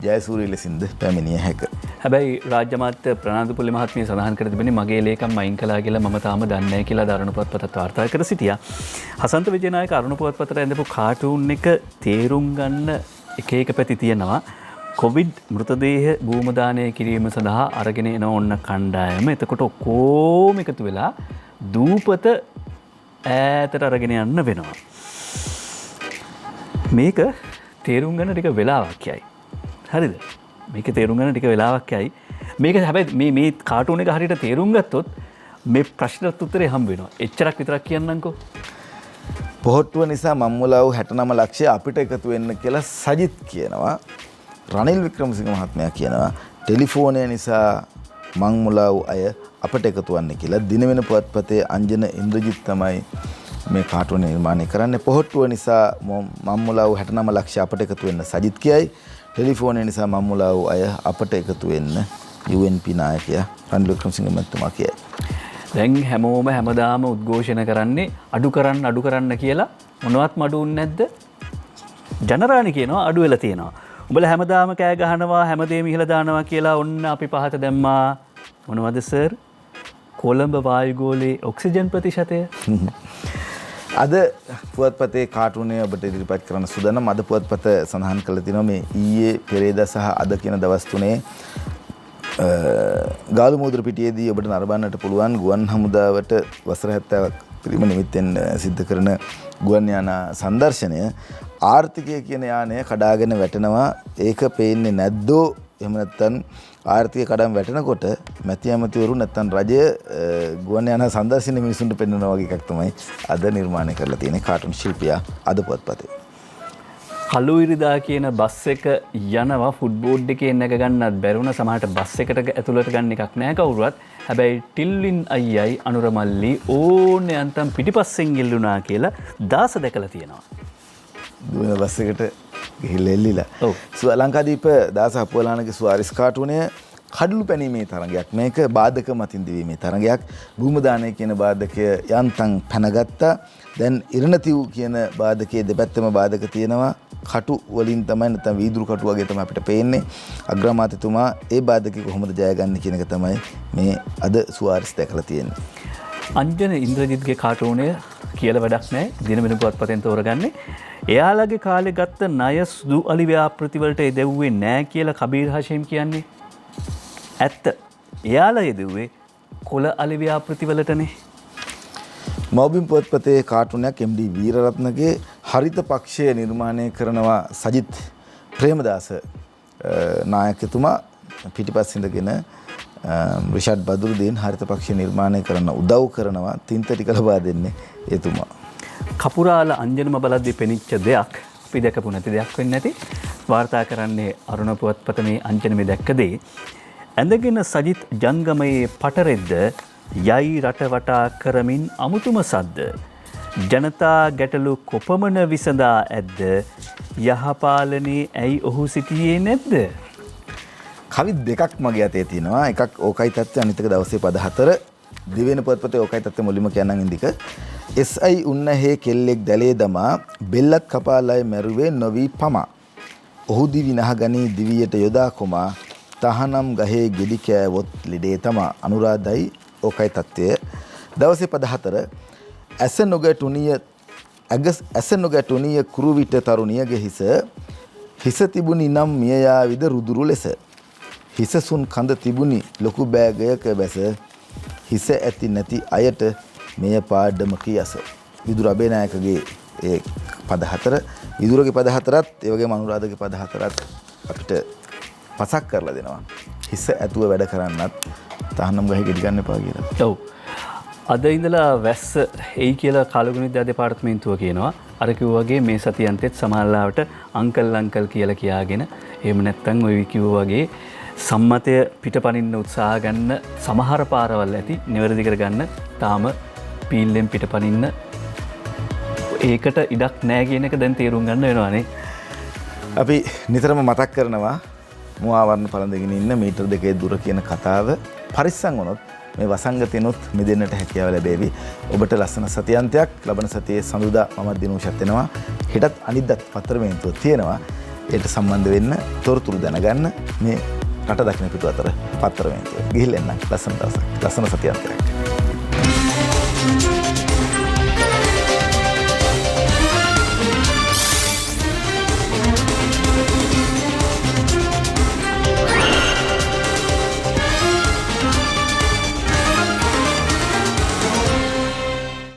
ජයසූරිය ලෙසින්ද පැමිණිය හැක. හැබැයි රාජ්‍ය අමාත්‍ය ප්‍රනාන්දුපුල්ලි මහත්මිය සඳහන් කර තිබෙන්නේ මගේ ලේකම් අයින් කළා කියලා මම තාම දන්නේ නැහැ කියලා අරුණ පුවත්පතත් වාර්තා කර සිටියා. හසන්ත විජයනායක අරුණ පුවත්පතට ඇඳපු කාටුන් එක තේරුම් ගන්න එක එක පැති තියෙනවා. කොවිඩ් මෘතදේහ භූමදානය කිරීම සඳහා අරගෙන එන ඔන්න කණ්ඩායම. එතකොට ඔක්කොම එකතු වෙලා දූපත ඈතට අරගෙන යන්න වෙනවා. මේක තේරුම් ගන්න ටික වෙලාවක් යයි. හරිද? මේක තේරුම් ගන්න ටික වෙලාවක් යයි. මේක හැබැයි මේ කාටුන් එක හරියට තේරුම් ගත්තොත් මේ ප්‍රශ්නට උත්තරේ හම්බ වෙනවා. එච්චරක් විතරක් කියන්නම්කෝ. පොහොට්ටුව නිසා මම්මුලාව 69 ලක්ෂය අපිට එකතු වෙන්න කියලා සජිත් කියනවා. රනිල් වික්‍රමසිංහ මහත්මයා කියනවා ටෙලිෆෝනය නිසා මංමුලාව අය අපට එකතු වන්නේ කියලා. දිනවෙන පුවත්පතේ අංජන ඉන්ද්‍රජිත් තමයි මේ කාටුන නිර්මාණය කරන්නේ. පොහොට්ටුව නිසා මම්මුලාව 69 ලක්ෂය අපට එකතු වෙන්න සජිත් කියයි. ටෙලිෆෝනය නිසා මම්මුලාව අය අපට එකතු වෙන්න UNP නායකයා රනිල් වික්‍රමසිංහ මහත්මයා කියයි. දැන් හැමෝම හැමදාම උද්ඝෝෂණ කරන්නේ අඩු කරන්න කියලා. මොනවත් අඩුුන්නේ නැද්ද? ජනරාණි කියනවා අඩු වෙලා තියෙනවා. උඹලා හැමදාම කෑ ගහනවා හැමදේම ඉහළ දානවා කියලා ඔන්න අපි පහත දැම්මා. මොනවද සර්? කොළඹ වායුගෝලයේ ඔක්සිජන් ප්‍රතිශතය. අද පුවත්පතේ කාටුනේ ඔබට ඉදිරිපත් කරන්න සූදානම්. අද පුවත්පත සඳහන් කළ තිනවා මේ ඊයේ පෙරේදා සහ අද කියන දවස් තුනේ ගාලු මූදුර පිටියේදී ඔබට නරඹන්නට පුළුවන් ගුවන් හමුදාවට වසර 70ක් පිරීම නිමිත්තෙන් සිද්ධ කරන ගුවන් යාන සංදර්ශනය. ආර්ථිකය කියන යානය කඩාගෙන වැටෙනවා. ඒක පේන්නේ නැද්දෝ? එහෙම නැත්නම් ආර්ථිකය කඩාම වැටෙනකොට මැති ඇමතිවරු නැත්නම් රජය ගුවන් යාන සංදර්ශන මිනිසුන්ට පෙන්වනවා වගේ එකක් තමයි අද නිර්මාණය කරලා තියෙන්නේ කාටුන් ශිල්පියා අද පුවත්පතේ. කළුයිරිදා කියන බස් එක යනවා ෆුට්බෝඩ් එකේ නැග ගන්නත් බැරුණ සමහරට බස් එකට ඇතුළට ගන්න එකක් නෑ කවුරුවත්. හැබැයි ටිල්වින් අයියයි අනුරමල්ලි ඕනේ අන්තම් පිටිපස්සෙන් ඉල්ලුණා කියලා දාස දැකලා තියෙනවා. දුවන බස් එකට ගිහිල්ලා එල්ලිලා. ඔව්. ලංකාදීප දාස අපුවලානගේ සුවාරිස් කාටුනය කඩළු පැනීමේ තරගයක්. මේක බාධක මතින් දිවීමේ තරගයක්. භූමදානය කියන බාධකය යන්තම් පැනගත්තා. දැන් ඉරණතිව් කියන බාධකයේ දෙපැත්තම බාධක තියෙනවා. කටු වලින් තමයි නැත්නම් වීදුරු කටු වගේ තමයි අපිට පේන්නේ. අග්‍රාමාත්‍යතුමා ඒ බාධකේ කොහොමද ජයගන්නේ කියන එක තමයි මේ අද සුවාරිස් දැකලා තියෙන්නේ. අංජන ඉන්ද්‍රජිත්ගේ කාටුනය කියලා වැඩක් නැහැ. දිනවෙන පුවත්පතෙන් තෝරගන්නේ. එයාලගේ කාලේ ගත්ත ණය සුදු අලි ව්‍යාපෘතිවලට එදෙව්වේ නැහැ කියලා කබීර් හෂීම් කියන්නේ. ඇත්ත. එයාලා එදෙව්වේ කොළ අලි ව්‍යාපෘතිවලටනේ. මෞබිම් පුවත්පතේ කාටුනයක් MD වීරරත්නගේ හරිත පක්ෂය නිර්මාණය කරනවා සජිත් ප්‍රේමදාස නායකතුමා පිටිපස්ස ඉඳගෙන රිෂඩ් බදුරුදීන් හරිත පක්ෂය නිර්මාණය කරන්න උදව් කරනවා. තින්ත ටික ලබා දෙන්නේ එතුමා. කපුරාල අංජනම බලද්දී පෙනිච්ච දෙයක් අපි දැකපු නැති දෙයක් වෙන්නේ නැති වාර්තා කරන්නේ අරුණ පුවත්පත මේ අංජනමේ දැක්ක දේ. ඇඳගෙන සජිත් ජංගමයේ පටරෙද්ද යයි රට වටා කරමින් අමුතුම සද්ද. ජනතා ගැටලු කොපමණ විසඳා ඇද්ද? යහපාලනේ ඇයි ඔහු සිටියේ නැද්ද? කවි දෙකක් මගේ අතේ තියෙනවා. එකක් ඕකයි තත්ත්වය, අනිත් එක දවසේ පද 4. දිවෙන පොත්පතේ ඕකයි තත්ත්වය මුලින්ම කියනනම් ඉන්දික. SI උන්නහේ කෙල්ලෙක් දැලේ දමා බෙල්ලත් කපාලයි මැරුවේ නොවි පමා. ඔහු දිවි නහගනී දිවියට යොදා කොමා තහනම් ගහේ ගෙඩි කෑවොත් ලෙඩේ තමා. අනුරාධයි ඕකයි තත්ත්වය. දවසේ පද 4. ඇස නොගැටුනිය ඇස නොගැටුණිය කුරුවිට තරුණියගේ හිස තිබුණි නම් මියයාවිද රුදුරු ලෙස. හිසසුන් කඳ තිබුණි ලොකු බෑගයක බැස. හිස ඇති නැති අයට මෙය පාඩමකි යස. විදුර අබේනායකගේ ඒ පද හතර, විදුරගේ පද හතරත් ඒ වගේම අනුරාධගේ පද හතරත් අපිට පසක් කරලා දෙනවා. හිස ඇතුව වැඩ කරන්නත් තහනම් ගහේ ගෙඩි ගන්න එපා කියලා. ඔව්. අද ඉඳලා වැස්ස එයි කියලා කාලගුණිද්‍යා දෙපාර්තමේන්තුව කියනවා. අර කිව්වාගේ මේ සතියන්තෙත් සමහරවිට අංකල් කියලා කියාගෙන එහෙම නැත්නම් ඔය කිව්වා වගේ සම්මතය පිටපනින්න උත්සාහ ගන්න සමහර පාරවල් ඇති නිවැරදි කරගන්න තාම පීල්ලෙන් පිටපනින්න ඒකට ඉඩක් නැහැ කියන එක දැන් තේරුම් ගන්න වෙනවානේ. අපි නිතරම මතක් කරනවා මුවාවරණ පළඳගෙන ඉන්න මීටර් 2 දුර කියන කතාව පරිස්සම් වුණොත් මේ වසංගතෙනොත් මිදෙන්නට හැකියාව ලැබේවි. ඔබට ලස්සන සතියන්තයක් ලබන සතියේ සඳුදා මම දිනුෂත් වෙනවා. හෙටත් අනිද්දාත් පත්‍රමේන්තුව තියෙනවා. ඒකට සම්බන්ධ වෙන්න තොරතුරු දැනගන්න මේ රට දක්න පිටු අතර පත්‍රමේන්තුව. ගිහිල්ලා එන්න ලස්සන දවසක්. ලස්සන සතියන්තයක්.